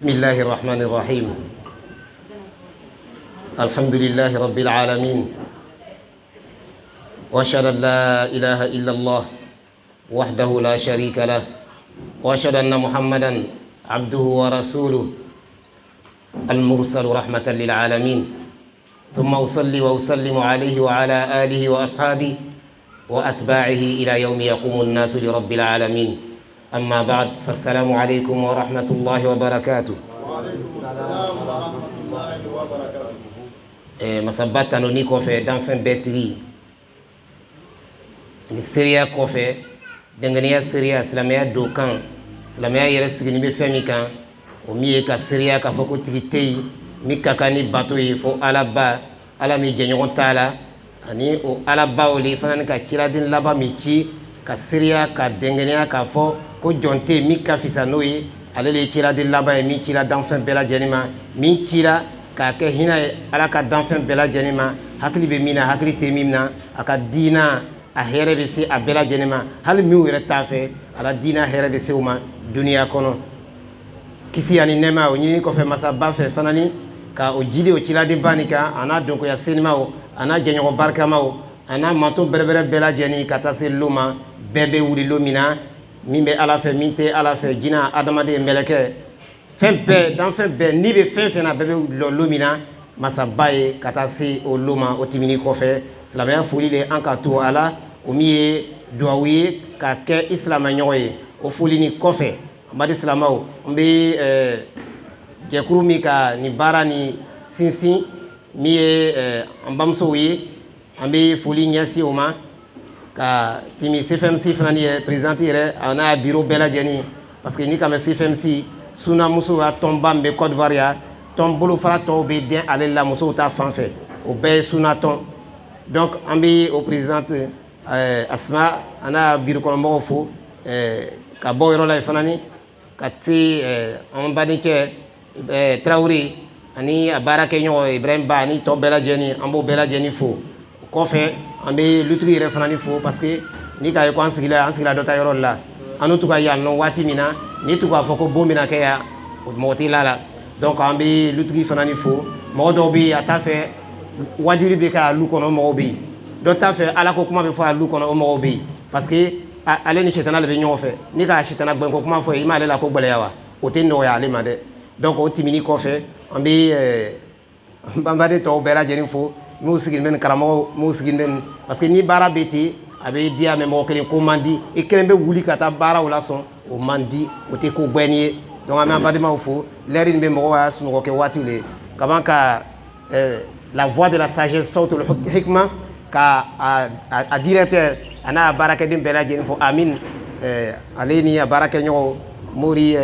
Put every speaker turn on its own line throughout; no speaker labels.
بسم الله الرحمن الرحيم. الحمد لله رب العالمين، وأشهد أن لا إله إلا الله وحده لا شريك له، وأشهد أن محمدا عبده ورسوله المرسل رحمة للعالمين. ثم أصلي وأسلم عليه وعلى آله وأصحابه وأتباعه إلى يوم يقوم الناس لرب العالمين. أما بعد، فالسلام عليكم ورحمة الله وبركاته.
وعليكم السلام ورحمة الله وبركاته.
Masabata no ni kofe danfen betri ni seria kofe dengania seria islamia dokan islamia yere sigini be femi kan o mi ka seria ka foko tigitei mi kakani bato yi fo alaba ala mi genyon tala ani o alaba oli fanan ka kiradin laba mi ci ka seria ka dengania ka fo ko jonte mi ka fisano yi ale le kiradin laba mi kira danfen bela jenima mi kira ka ke hina ala ka danfen bela jenima hakli be mina hakli temimna aka dina a here be se a bela jenima hal mi were tafe ala dina here be se uma dunia kono kisi ani nema o nyini ko fe masaba fe fanani ka o jili o ciladi banika ana donko ya senima o ana jenyo barka ma o ana mato berbere bela jeni kata se luma bebe wuri lomina mimbe ala fe minte ala fe jina adamade meleke fempe dans fempe ni be fempe na bebe lomina masabaye kata se o luma o timini kofe islamaya fuli le anka to ala o miye duawi ka ke islama nyoye o fuli ni kofe mbadi islamao mbi jekuru mi ka ni bara ni sinsin miye ambamso wi ambi fuli nyasi oma ka timi CFMC fanani président ire ana bureau bela jeni parce que ni ka CFMC suna muso a tomba mbe Côte d'Ivoire ton bolo fara to be den ale la muso ta fanfɛ o bɛɛ suna ton. Donc an bɛ o présidente Asma ana bureau kɔnɔ mɔgɔw fo ka bɔ yɔrɔ la yen fana ni ka se an badenkɛ Traoré ani a baarakɛɲɔgɔn Ibrahim Ba ani tɔ bɛɛ lajɛlen an b'o bɛɛ lajɛlen fo. O kɔfɛ an bɛ lutiri yɛrɛ fana ni fo parce que ni k'a ye ko an sigila dɔ ta yɔrɔ la an to ka yan nɔ waati min na ni to k'a fɔ ko bon bɛna kɛ yan o mɔgɔ tɛ la. Donc an bɛ lutigi fana ni fo mɔgɔ dɔw bɛ a t'a fɛ wajibi bɛ k'a lu kɔnɔ o mɔgɔw bɛ yen dɔ t'a fɛ ala ko kuma bɛ fɔ a lu kɔnɔ o mɔgɔw bɛ yen parce que ale ni sitana de bɛ ɲɔgɔn fɛ ni ka sitana gbɛn ko kuma fɔ i m'ale la ko gɛlɛya wa o tɛ nɔgɔya ale ma dɛ. Donc o tɛmɛni kɔfɛ an bɛ banbaden tɔw bɛɛ lajɛlen fo n'u sigilen bɛ nin karamɔgɔw n'u sigilen bɛ nin parce que ni baara bɛ ten a bɛ diya mɛ mɔgɔ kelen ko man di i kelen bɛ wuli ka taa baaraw la sɔn o man di o tɛ ko gbɛni ye. Donc an bɛ an balimaw fo lɛri nin bɛ mɔgɔw ka sunɔgɔ kɛ waati le kaban ka la voix de la sagesse sautul hikma ka a directeur a n'a baarakɛden bɛɛ lajɛlen fo Amin ale ni a baarakɛɲɔgɔn Mori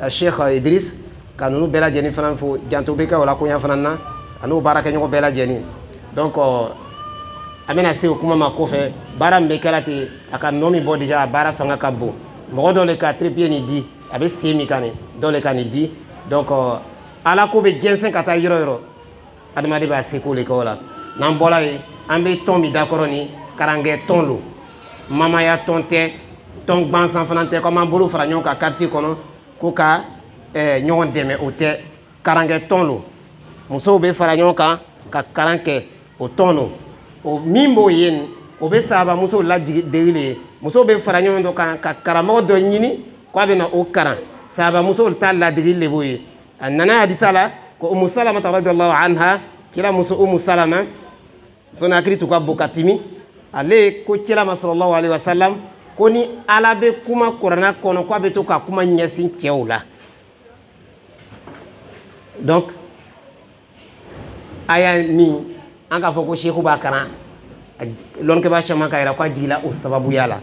Cheikh Idris ka ninnu bɛɛ lajɛlen fana fo janto bɛ kɛ o la koɲa fana na a n'o baarakɛɲɔgɔn bɛɛ lajɛlen. Donc a bɛna se o kuma ma kɔfɛ baara min bɛ kɛra ten a ka nɔ min bɔ déjà a baara fanga ka bon mɔgɔ dɔ le ka trépied nin di a bɛ sen min kan nin dɔ le ka nin di. Donc ala ko bɛ jɛnsɛn ka taa yɔrɔ yɔrɔ adamaden b'a seko le kɛ o la. N'an bɔra yen an bɛ tɔn min dakɔrɔ ni karankɛ tɔn lo mamaya tɔn tɛ tɔn gbansan fana tɛ komi an bolo fara ɲɔgɔn kan quartier kɔnɔ ko ka ɲɔgɔn dɛmɛ o tɛ karankɛ tɔn lo musow bɛ fara ɲɔgɔn kan ka karan kɛ o tɔn lo o min b'o ye nin o bɛ sahaba musow ladege le ye musow bɛ fara ɲɔgɔn dɔ kan ka karamɔgɔ dɔ ɲini k'a bɛ na o karan sahaba musow ta ladege le b'o ye. A nana hadisa la ko Umu Salama radiyallahu anha kira muso Umu Salama sɔnni hakili tun ka bon ka timi ale ko kira ma sallallahu alaihi wasallam ko ni ala bɛ kuma kuranna kɔnɔ k'a bɛ to ka kuma ɲɛsin cɛw la. Donc aya min an k'a fɔ ko seku b'a karan lɔnkɛba caman ka yira k'a jigila o sababuya la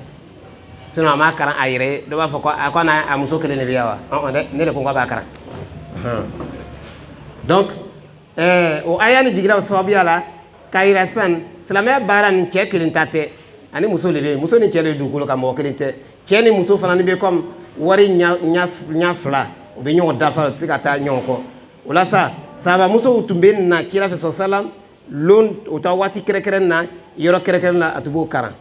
sinon a m'a karan a yɛrɛ ye dɔ b'a fɔ ko a n'a muso kelen de bɛ yan wa dɛ ne de ko k'a b'a karan. Donc o aya ni jigila o sababuya la k'a yira sisan silamɛya baara nin cɛ kelen ta tɛ ani muso de bɛ yen muso ni cɛ de dugukolo kan mɔgɔ kelen tɛ cɛ ni muso fana ni bɛ comme wari ɲa fila u bɛ ɲɔgɔn dafa u tɛ se ka taa ɲɔgɔn kɔ o la sa sahaba musow tun bɛ na kira fɛ sɔsalam lon o ta waati kɛrɛnkɛrɛnnen na yɔrɔ kɛrɛnkɛrɛnnen na a tun b'o karan.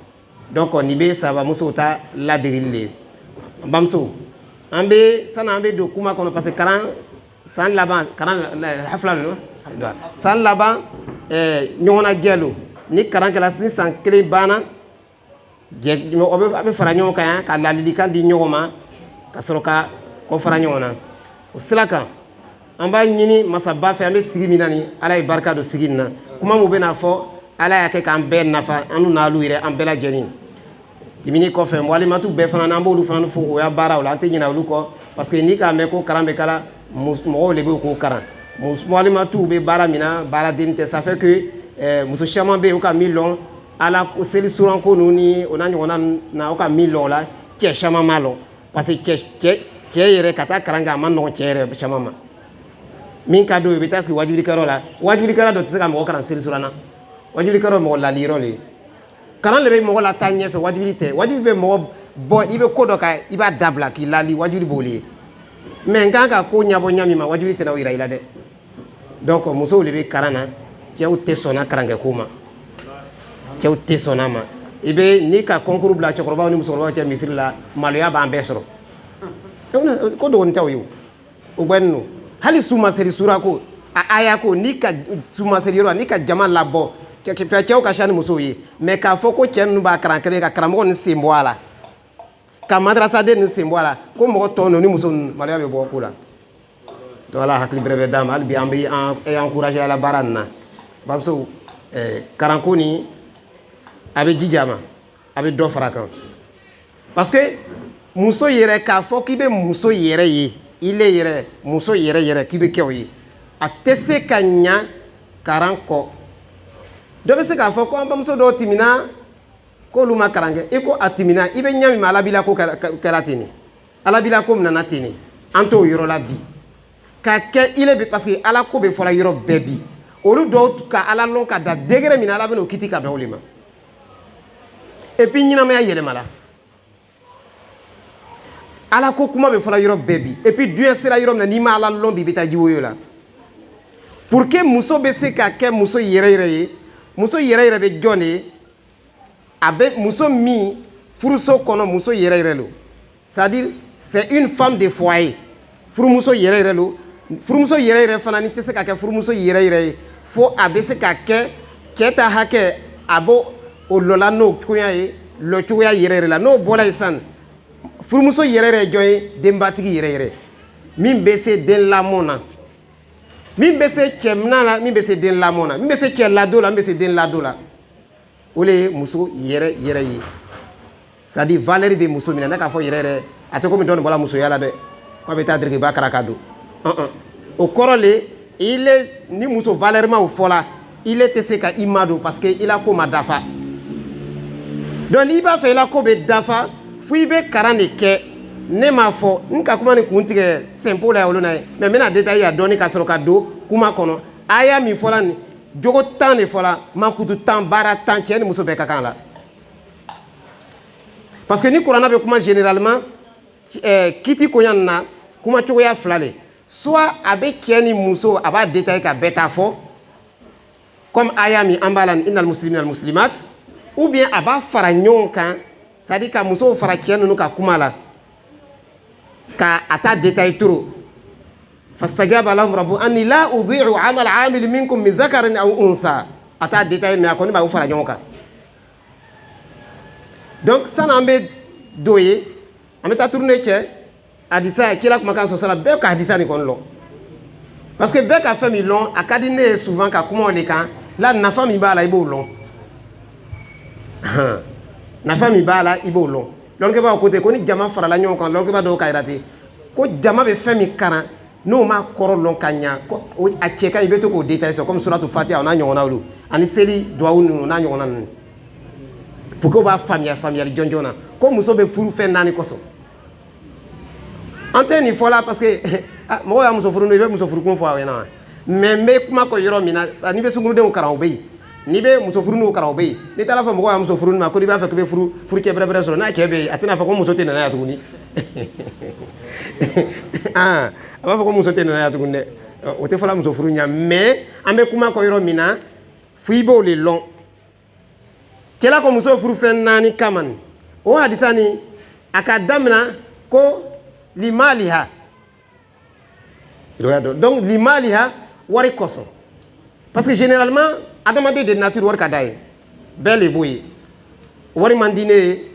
Donc nin bɛ sahaba musow ta ladegeli le ye. N bamuso ambe sana ambe do kuma kono parce que karan san laban karan hafla no san laban ñona jelo ni karan kala ni san kele bana je obe abe fara ñoo kan ka lalili kan di ñoma ka soroka ko fara ñona o silaka amba ñini masaba fe ambe sigi minani ala e barka do sigina kuma mo bena fo ala ya ke kan be nafa anu na lu ire ambela jeni dimini ko fe wali matu be fana na mbolu fana fo o ya bara wala ante ñina lu ko parce que ni ka me ko karambe kala mo le be ko karan wali matu be bara mina bara dinte ça fait que muso chama be o ka milon ala ko seli suran ko nuni ona ñona na o ka milon la ke chama malo parce que ke yere kata karanga man no chere chama ma min ka do be taski wajuli karo la wajuli karo do tsaka mo karan seli surana wajuli karo mo la liro le karan le be mo la tanye fe wajuli te wajuli be mo bo ibe kodo ka iba dabla ki lali wajuli boli mais nganga ko nyabo nyami ma wajuli te na ira ila de donc muso le be karana kew te sona karange kuma kew te sona ma ibe ni ka concours bla chokroba ni muso ba che misri la maloya ba ambesoro ko do won taw yu o gbennu hali suma seri sura ko aya ko ni ka suma seri ro ni ka jama labo ke pechew ka shani muso yi mais ka foko chen ba karankere ka karamo ni simboala ka madrasa de ni simboala ko mo to no ni muso maloya be bo kula to ala hakli breve dam al bi ambi en encourager ala baranna babso karanko ni abe jijama abe do farakan parce que muso yere ka fo ki be muso yere yi ile yere muso yere ki be kew yi a tese ka nya karanko do be se ka fo ko amba muso do timina ko luma karange e ko atimina ibe nyami mala bila ko karatini ala bila ko nana tini anto yoro la bi ka ke ile be parce que ala ko be fola yoro bebi olu do ka ala lon ka da degere mina ala be no kiti ka be olima et puis nyina ma yele mala ala ko kuma be fola yoro bebi et puis Dieu sera yoro na ni ma ala lon bi bita jiwo yola pour que muso be se ka ke muso yere be jone abe muso mi furuso kono muso yere lo c'est-à-dire c'est une femme de foyer furu muso yere lo furu muso yere fana ni te se ka ke furu muso yere fo abe se ka ke keta hake abo o lola no kuya e lo kuya yere la no bola isan furu muso yere joy dembatigi yere min be se den lamona min be se chemna la min be se den lamona min be se chella do la min be se den la do la ole muso yere yi ça dit valeur be muso mina na ka fo yere atoko mi don bola muso yala de ko be ta dirge ba karakado o korole ile ni muso valeur ma o fola il était se ka imado parce que il a ko madafa donc il ba fait la ko be dafa fu ibe karane ke ne ma fo nka kuma ni kuntige simple la olona mais mena détail ya doni ka soro ka do kuma kono aya mi fola ni jogo tan ne fola makutu tan bara tan chen muso be kakan la parce que ni Qur'an be kuma généralement kiti ko yanna kuma chogo ya flale soit abe keni muso aba détail ka beta fo comme aya mi ambalan innal muslimina wal muslimat ou bien aba fara nyonka c'est-à-dire ka muso fara kenu no ka kuma la ka ata détail turo fastajaba lahum rabbu anni la udhi'u 'amal 'amil minkum min dhakarin aw untha ata détail me akoni ba fara nyonka donc ça n'ambe doye ameta tourner che adisa kila kuma kan so sala be ka adisa ni kon lo parce que be ka fami long akadine souvent ka kuma on le kan la na fami ba la ibo long na fami ba la ibo long donc ba côté ko ni jama fara la nyon kan donc ba do kairati ko jama be fami kana no ma koro long kanya ko a cheka ibe to ko détail so comme suratu fatiha on a nyona lu ani seli doawunu na nyona pour que ba famille jonjona ko muso be furu fe nani koso anteni fola parce que mo ya muso furu no be muso furu ko fo awena mais me kuma ko yoro mina ni be sunguru de ukara obey ni be muso furu no ukara obey ni tala fa mo ya muso furu ma ko di ba fa ko be furu ke bre so na ke be atina fa ko muso te na ya tuguni aba fa ko muso te na ya tuguni o te fola muso furu nya mais ambe kuma ko yoro mina fuibo le long kela ko muso furu fe nani kaman o hadisani akadamna ko limaliha donc limaliha wari kosɔn parce que généralement adamaden de nature wari ka d'a ye bɛɛ le b'o ye wari man di ne ye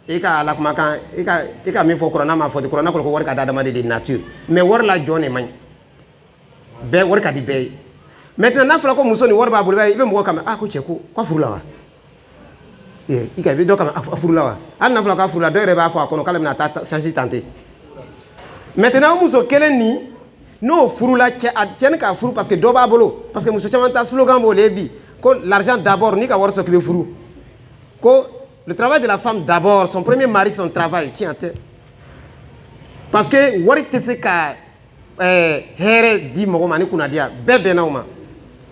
i ka ala kumakan i ka min fɔ kuranna m'a fɔ ten kuranna kɔrɔ ko wari ka di adamaden de nature mais wari la jɔn de man ɲi bɛɛ wari ka di bɛɛ ye maintenant n'a fɔra ko muso ni wari b'a bolo i bɛ mɔgɔ kama ko cɛ ko k'a furu la wa i ka i bɛ dɔ kama a furu la wa hali n'a fɔra k'a furu la dɔw yɛrɛ b'a fɔ a kɔnɔ k'ale bɛna taa change tenter maintenant o muso kelen nin n'o furu la cɛni k'a furu parce que dɔ b'a bolo parce que muso caman ta slogan b'o le bi ko l'argent d'abord n'i ka wari sɔrɔ k'i bɛ furu ko le travail de la femme d'abord son premier mari son travail tiɲɛ tɛ parce que wari tɛ se ka hɛrɛ di mɔgɔ ma ni kunnadiya bɛɛ bɛnna o ma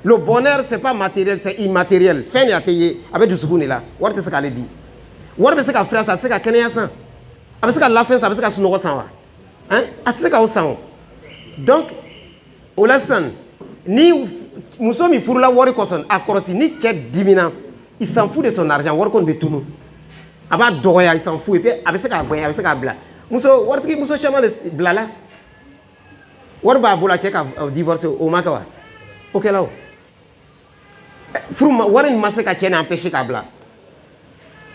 le bonheur c'est pas matériel c'est immatériel fɛn de a tɛ ye a bɛ dusukun de la wari tɛ se k'ale di wari bɛ se ka fira san a tɛ se ka kɛnɛya san a bɛ se ka lafɛn san a bɛ se ka sunɔgɔ san wa a tɛ se k'o san o donc o la sisan ni muso min furula wari kɔsɔn a kɔrɔsi ni cɛ dimina il s'en fout de son argent wari kɔni bɛ tunu a b'a dɔgɔya il s'en fout et puis a bɛ se k'a bonya a bɛ se k'a bila waritigi muso caman de bilala wari b'a bolo a cɛ ka divorce o ma kɛ wa o kɛla o furu wari in ma se ka cɛ ni empêcher k'a bila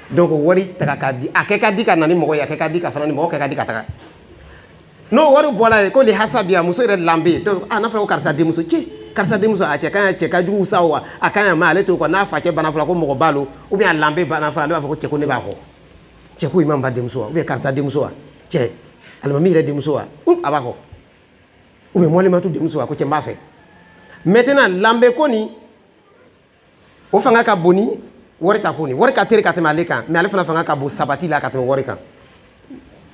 donc wari taga ka di a kɛ ka di ka na ni mɔgɔ ye a kɛ ka di ka fana ni mɔgɔ kɛ ka di ka taga n'o wari bɔra yen ko ni hasabiya muso yɛrɛ lanbe donc n'a fɔra ko karisa denmuso karisa denmuso a cɛ ka jugu sa wa a ka ɲi a ma ale t'o kɔ n'a fa cɛ bana fɔla ko mɔgɔ b'a lo ou bien a lanbe bana fɔla ale b'a fɔ ko cɛ ko ne b'a kɔ cɛ ko i ma ba denmuso wa ou bien karisa denmuso wa cɛ alimami yɛrɛ denmuso wa a b'a kɔ ou bien mɔlimatu denmuso wa ko cɛ n b'a fɛ maintenant lanbe ko nin o fanga ka bon ni wari ta ko nin wari ka teri ka tɛmɛ ale kan mais ale fana fanga ka bon sabati la ka tɛmɛ wari kan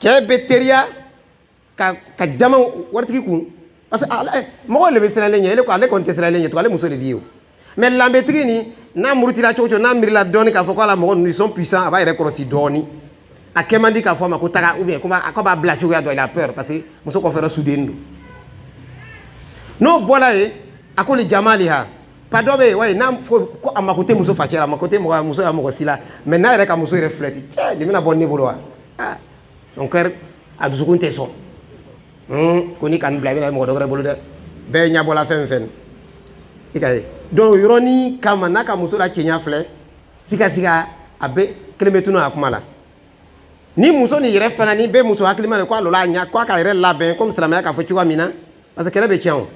cɛ bɛ teriya ka jama waritigi kun parce que mɔgɔ le bɛ siralen ɲɛ ale kɔni tɛ siralen ɲɛ to ale muso de b'i ye o mais lanbetigi nin n'a murutila cogo o cogo n'a miirila dɔɔni k'a fɔ ko ala mɔgɔ ninnu ils sont puissants a b'a yɛrɛ kɔlɔsi dɔɔni a kɛ man di k'a fɔ a ma ko taga ou bien ko b'a bila cogoya dɔ il a peur parce que muso kɔfɛ suden don n'o bɔra yen a ko le jamaliha pas dɔ bɛ yen wa n'a fɔ ko a mako tɛ muso facɛ la a mako tɛ muso ya mɔgɔ si la mais n'a yɛrɛ ka muso yɛrɛ filɛ ten cɛ nin bɛna bɔ ne bolo wa son cœur a dusukun tɛ sɔn ko ni kan bila i bɛna mɔgɔ dɔ wɛrɛ bolo dɛ bɛɛ ɲɛ bɔla fɛn fɛn i ka ye donc yɔrɔnin kama n'a ka muso la cɛɲa filɛ siga a bɛ kelen bɛ tunun a kuma la ni muso nin yɛrɛ fana ni bɛ muso hakilima de ko a lɔla a ɲa ko a ka yɛrɛ labɛn komi silamɛya k'a fɔ cogoya min na parce que kɛlɛ bɛ tiɲɛ o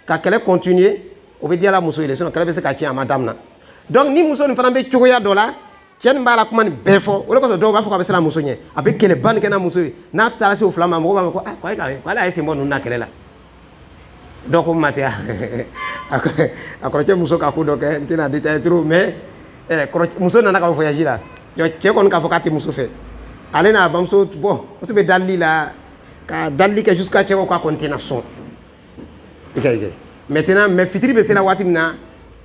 ka kɛlɛ continuer o bɛ diyala muso ye de sinon kɛlɛ bɛ se ka tiɲɛ a ma daminɛ donc ni muso nin fana bɛ cogoya dɔ la cɛ nin b'a la kuma nin bɛɛ fɔ o de kosɔn dɔw b'a fɔ k'a bɛ siran muso ɲɛ a bɛ kɛlɛba nin kɛ n'a muso ye n'a taara se o fila ma mɔgɔw b'a fɔ ko ale a ye sen bɔ ninnu na kɛlɛ la dɔw ko matɛya a kɔrɔcɛ muso ka ko dɔ kɛ n tɛna détailler trop mais muso nana ka bɔ voyage la cɛ kɔni k'a fɔ k'a tɛ muso fɛ ale n'a bamuso bon o tun bɛ dalili la ka dalili kɛ jusqu'à cɛ ko k'a kɔni tɛna sɔn i ka ye maintenant mais fitiri bɛ se la waati min na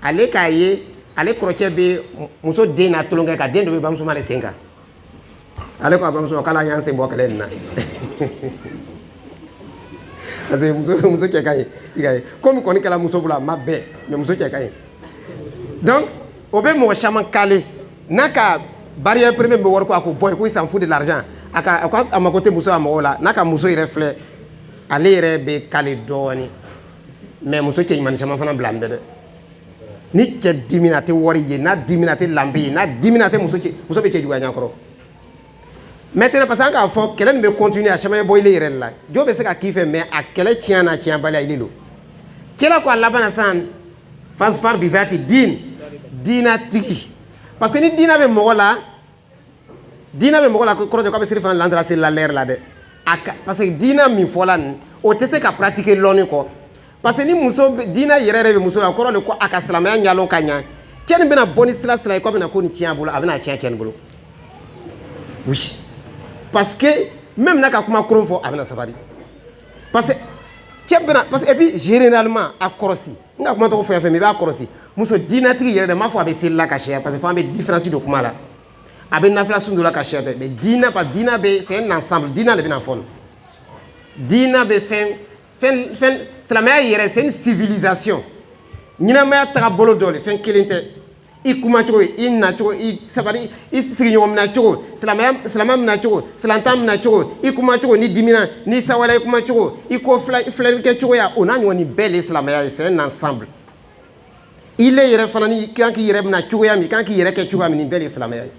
ale k'a ye ale kɔrɔcɛ bɛ muso den na tulonkɛ ka den dɔ bɛ bamuso ma de sen kan ale ko a bamuso k'ale y'an sen bɔ kɛlɛ nin na parce que muso cɛ ka ɲi i ka ye komi kɔni kɛla muso bolo a ma bɛɛ mais muso cɛ ka ɲi donc o bɛ mɔgɔ caman kale n'a ka barrière premier bɛ wari ko a ko bɔ yen ko il s'en fout de l'argent a mako tɛ muso a mɔgɔw la n'a ka muso yɛrɛ filɛ ale yɛrɛ bɛ kale dɔɔni mais muso cɛ ɲuman caman fana bila n bɛ dɛ ni cɛ dimina tɛ wari ye n'a dimina tɛ lanbe ye n'a dimina tɛ muso bɛ cɛ juguya ɲakɔrɔ maintenant parce que an k'a fɔ kɛlɛ nin bɛ continuer a caman bɛ bɔ ile yɛrɛ de la jɔn bɛ se ka k'i fɛ mais a kɛlɛ tiɲɛ na tiɲɛbaliya ile don kɛlɛ ko a laban na sisan fasfar bizati diina tigi parce que ni diina bɛ mɔgɔ la kɔrɔ tɛ k'a bɛ siri fana landraser la l'air la dɛ parce que diina min fɔla nin o tɛ se ka pratiquer lɔnni kɔ parce que ni muso diina yɛrɛ yɛrɛ bɛ muso la kɔrɔ de ko a ka silamɛya ɲalon ka ɲa cɛ nin bɛna bɔ ni sira ye k'a bɛna ko nin tiɲɛ a bolo a bɛna tiɲɛ cɛ nin bolo oui parce que même n'a ka kuma kuron fɔ a bɛna sabali parce que cɛ bɛna parce que et puis généralement a kɔrɔsi n ka kuma tɔgɔ fɛn fɛn i b'a kɔrɔsi muso diinatigi yɛrɛ dɛ n m'a fɔ a bɛ seli la ka sɛya parce que fɔ an bɛ différence don kuma la a bɛ nafila sun dɔ la ka sɛya dɛ mais diina parce que diina bɛ c'est un ensemble diina de bɛna fɔ nin diina bɛ fɛn silamɛya yɛrɛ c'est une civilisation ɲɛnamaya taga bolo dɔ de fɛn kelen tɛ i kuma cogo i na cogo i sabari i sigiɲɔgɔn minɛ cogo silamɛya minɛ cogo silantan minɛ cogo i kuma cogo ni dimina ni sawala i kuma cogo i ko filɛli kɛ cogoya o n'a ɲɔgɔn ni bɛɛ le silamɛya ye c'est un ensemble i le yɛrɛ fana ni kan k'i yɛrɛ minɛ cogoya min kan k'i yɛrɛ kɛ cogoya min nin bɛɛ le silamɛya ye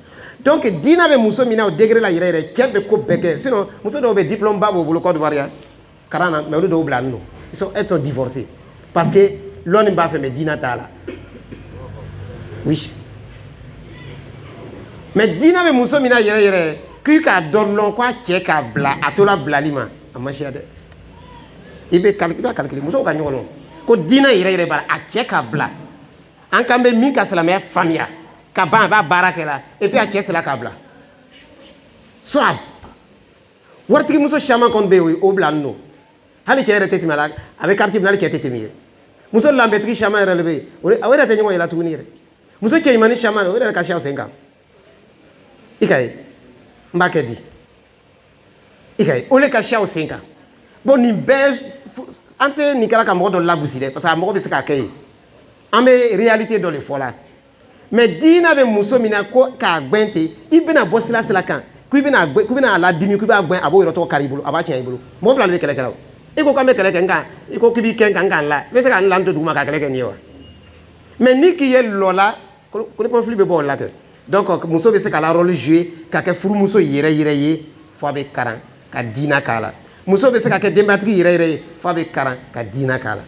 donc diina bɛ muso min na o degré la yɛrɛ yɛrɛ cɛ bɛ ko bɛɛ kɛ sinon muso dɔw bɛ diplôme ba b'o bolo Côte d'Ivoire yan karan na mais olu dɔw bilalen don elles sont divorcées parce que lɔnni b'a fɛ mais diina t'a la oui mais diina bɛ muso min na yɛrɛ yɛrɛ k'i k'a dɔn lɔn k'a cɛ k'a bila a to la bilali ma a ma siya dɛ i b'a calculer musow ka ɲɔgɔn dɔn ko diina yɛrɛ yɛrɛ b'a la a cɛ k'a bila an kan bɛ min ka silamɛya faamuya ka ban a b'a baara kɛ la et puis a cɛ sera k'a bila soit waritigi muso caman kɔni bɛ yen o bilalen don hali cɛ yɛrɛ tɛ tɛmɛ a la a bɛ carte minɛ hali cɛ tɛ tɛmɛ yen muso lanbɛtigi caman yɛrɛ de bɛ yen o yɛrɛ tɛ ɲɔgɔn yɛlɛ tuguni yɛrɛ muso cɛɲumanin caman o yɛrɛ ka siya o sen kan i ka ye n b'a kɛ di i ka ye o de ka siya o sen kan bon nin bɛɛ an tɛ nin kɛra ka mɔgɔ dɔ lagosi dɛ parce que a mɔgɔ bɛ se k'a kɛ yen an bɛ réalité dɔ de fɔ la mais diina bɛ muso min na ko k'a gbɛn ten i bɛna bɔ sira kan k'i bɛna a ladimi k'i b'a gbɛn a b'o yɔrɔ tɔgɔ kari i bolo a b'a tiɲɛ i bolo mɔgɔ fila de bɛ kɛlɛ kɛ la o i ko k'an bɛ kɛlɛ kɛ nka i ko k'i b'i kɛ nka n k'an la i bɛ se ka n la n to duguma ka kɛlɛ kɛ nin ye wa mais ni k'i ye lɔ la ko ni conflit bɛ bɔ o la kɛ donc muso bɛ se ka la rôle jouer ka kɛ furumuso yɛrɛ yɛrɛ ye fo a bɛ karan ka diina k'a la muso bɛ se ka kɛ denbatigi yɛrɛ yɛrɛ ye fo a bɛ karan ka diina k'a la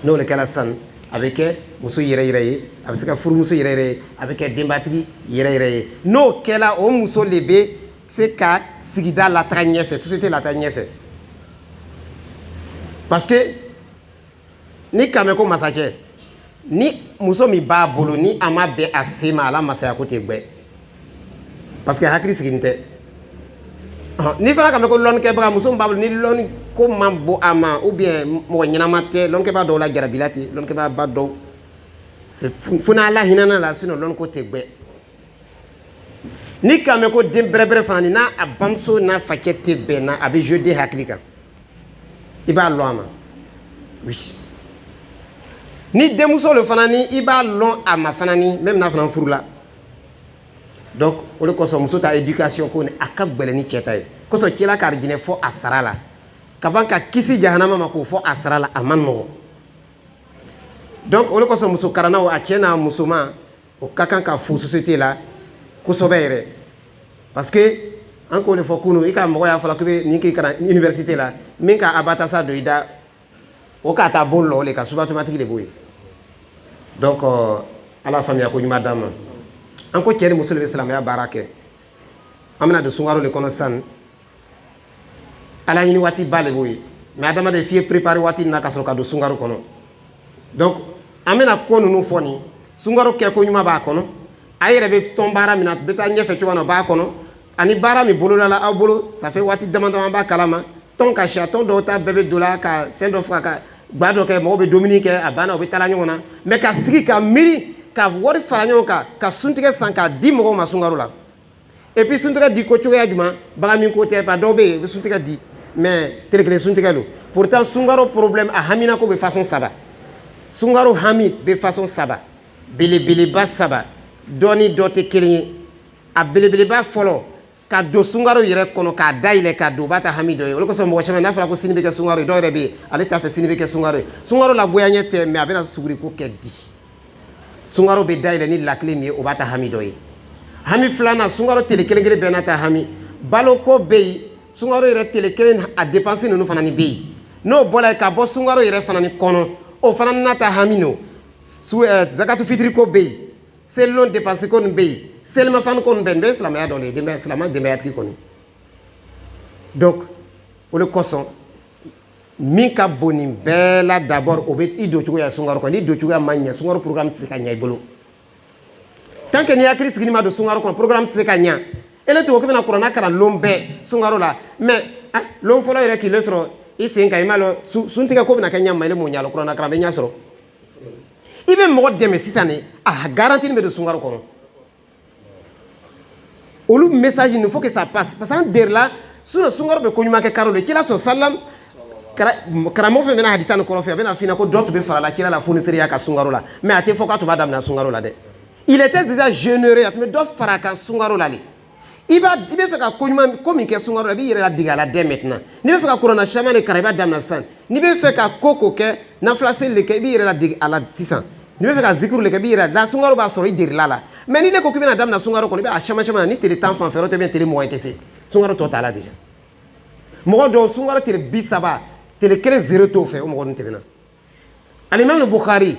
n'o de kɛra sisan a bɛ kɛ muso yɛrɛ yɛrɛ ye a bɛ se ka furumuso yɛrɛ yɛrɛ ye a bɛ kɛ denbatigi yɛrɛ yɛrɛ ye n'o kɛra o muso de bɛ se ka sigida lataga ɲɛfɛ société lataga ɲɛfɛ parce que ni k'a mɛn ko masakɛ ni muso min b'a bolo ni a ma bɛn a se ma a la masaya ko tɛ gbɛ parce que hakili sigilen tɛ ni fana k'a mɛn ko lɔnnikɛbaga muso min b'a bolo ni lɔnni ko ma bɔ a ma ou bien mɔgɔ ɲɛnama tɛ lɔnnikɛbaga dɔw la jarabila ten lɔnnikɛbaga dɔw fo n'ala hinɛna la sinon lɔnni ko tɛ gbɛ ni k'a mɛn ko den bɛrɛbɛrɛ fana ni n'a a bamuso n'a facɛ tɛ bɛn na a bɛ jouer den hakili kan i b'a lɔn a ma oui ni denmuso le fana ni i b'a lɔn a ma fana ni même n'a fana furu la donc o de kosɔn muso ta éducation ko ni a ka gɛlɛn ni cɛ ta ye kosɔn cɛla ka arijinɛ fɔ a sara la ka ban ka kisi jahanama ma k'o fɔ a sara la a man nɔgɔn donc o de kosɔn muso karannaw a cɛ n'a muso ma o ka kan ka fo société la kosɛbɛ yɛrɛ parce que an k'o de fɔ kunu i ka mɔgɔ y'a fɔla k'i bɛ nin k'i kalan université la min ka abatasa don i da o k'a taa bon lɔ o le ka subatɔmatigi de b'o ye donc ala faamuya ko ɲuman d'an ma an ko cɛ ni muso de bɛ silamɛya baara kɛ an bɛna don sunkalo de kɔnɔ sisan ala ɲini waati ba de b'o ye mais adamaden f'i ye préparer waati min na ka sɔrɔ ka don sunkalo kɔnɔ donc an bɛna ko ninnu fɔ nin sunkalo kɛ ko ɲuman b'a kɔnɔ a yɛrɛ bɛ tɔn baara min na bɛ taa ɲɛfɛ cogoya min na o b'a kɔnɔ ani baara min bolodala aw bolo ça fait waati dama dama an b'a kalama tɔn ka siya tɔn dɔw ta bɛɛ bɛ don la ka fɛn dɔ fɔ ka gba dɔ kɛ mɔgɔw bɛ dumuni kɛ a banna u bɛ taala ɲɔgɔn na mais ka sigi ka miiri ka wari fara ɲɔgɔn kan ka suntigɛ san k'a di mɔgɔw ma sunkalo la et puis suntigɛ di ko cogoya jumɛn bagan min ko tɛ pa dɔw bɛ yen u bɛ suntigɛ di mais tile kelen suntigɛ don pourtant sunkalo problème a hamina ko bɛ façon saba sunkalo hami bɛ façon saba belebeleba saba dɔ ni dɔ tɛ kelen ye a belebeleba fɔlɔ ka don sunkalo yɛrɛ kɔnɔ k'a dayɛlɛ ka don o b'a ta hami dɔ ye o de kosɔn mɔgɔ caman n'a fɔra ko sini bɛ kɛ sunkalo ye dɔw yɛrɛ bɛ yen ale t'a fɛ sini bɛ kɛ sunkalo ye sunkalo la goyaɲɛ tɛ mais a bɛna suguriko kɛ di sunkalo bɛ dayɛlɛ ni lakile min ye o b'a ta hami dɔ ye hami filanan sunkalo tele kelen kelen bɛɛ n'a ta hami baloko bɛ yen sunkalo yɛrɛ tele kelen a dépense ninnu fana ni bɛ yen n'o bɔra yen ka bɔ sunkalo yɛrɛ fana ni kɔnɔ o fana n'a ta hami no zakatu fitiri ko bɛ yen selilon dépense ko nin bɛ yen selimafani ko nin bɛ nin bɛɛ ye silamɛya dɔ de ye silamɛ denbayatigi kɔni donc o de kosɔn min ka bon nin bɛɛ la d'abord o bɛ i don cogoya sunkalo kɔnɔ n'i don cogoya ma ɲɛ sunkalo programme tɛ se ka ɲɛ i bolo tant que n'i hakili sigini ma don sunkalo kɔnɔ programme tɛ se ka ɲɛ ele to ko bɛna kuranna kalan lon bɛɛ sunkalo la mais lon fɔlɔ yɛrɛ k'i le sɔrɔ i sen kan i m'a lɔ suntigɛ ko bɛna kɛ ɲɛ ma ele m'o ɲɛ lɔ kuranna kalan bɛ ɲɛ sɔrɔ i bɛ mɔgɔ dɛmɛ sisan de a garantie bɛ don sunkalo kɔnɔ olu message il faut que ça passe parce que an derla sinon sunkalo bɛ ko ɲuman kɛ karo de kila sɔn salam karamɔgɔ fɛn bɛna hadisa nin kɔrɔ fɛ a bɛna f'i ɲɛna ko dɔ tun bɛ fara la kira la fonisɛriya ka sunkaro la mais a tɛ fɔ k'a tun b'a daminɛ sunkaro la dɛ il était déjà généreux a tun bɛ dɔ fara a kan sunkaro la de i bɛ fɛ ka ko ɲuman ko min kɛ sunkaro la i b'i yɛrɛ ladege a la dès maintenant n'i bɛ fɛ ka kuranna caman de kalan i b'a daminɛ sisan n'i bɛ fɛ ka ko kɛ nafila seli de kɛ i b'i yɛrɛ ladege a la sisan n'i bɛ fɛ ka zikiru de kɛ i b'i yɛrɛ la sunkaro b'a sɔrɔ i derila la mais ni ne ko k'i bɛna daminɛ sunkaro kɔnɔ i bɛ a caman caman na ni tile 10 fan fɛ o tɛ bɛn tile 20 tɛ se sunkaro tɔ t'a la déjà mɔgɔ dɔw sunkaro tile 30 tele 1 0 t'o fɛ o mɔgɔ ninnu tɛmɛna alimami Bukhari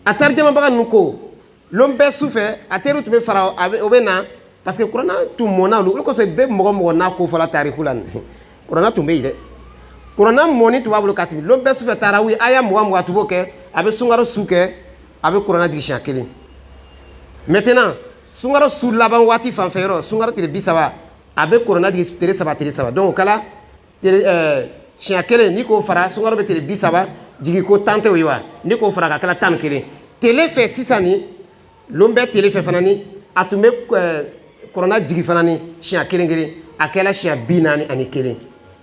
a tarjamabaga ninnu ko lon bɛɛ su fɛ a teriw tun bɛ fara o bɛ na parce que kuranna tun mɔnna olu kosɔn bɛɛ mɔgɔ n'a ko fɔla tariku la kuranna tun bɛ yen dɛ kuranna mɔni tun b'a bolo ka tɛmɛ lon bɛɛ su fɛ tarawih aya 20 tun b'o kɛ a bɛ sunkaro su kɛ a bɛ kuranna jigin siɲɛ 1 maintenant sunkaro su laban waati fan fɛ yɔrɔ sunkaro tile 30 a bɛ kuranna jigin tile 3 donc o kɛla siɲɛ 1 n'i k'o fara sunkaro bɛ tile 30 jigin ko 10 tɛ o ye wa n'i k'o fara ka kɛla 11 tele fɛ sisan ni lon bɛ tele fɛ fana ni a tun bɛ kuranna jigin fana ni siɲɛ 1 a kɛla siɲɛ 41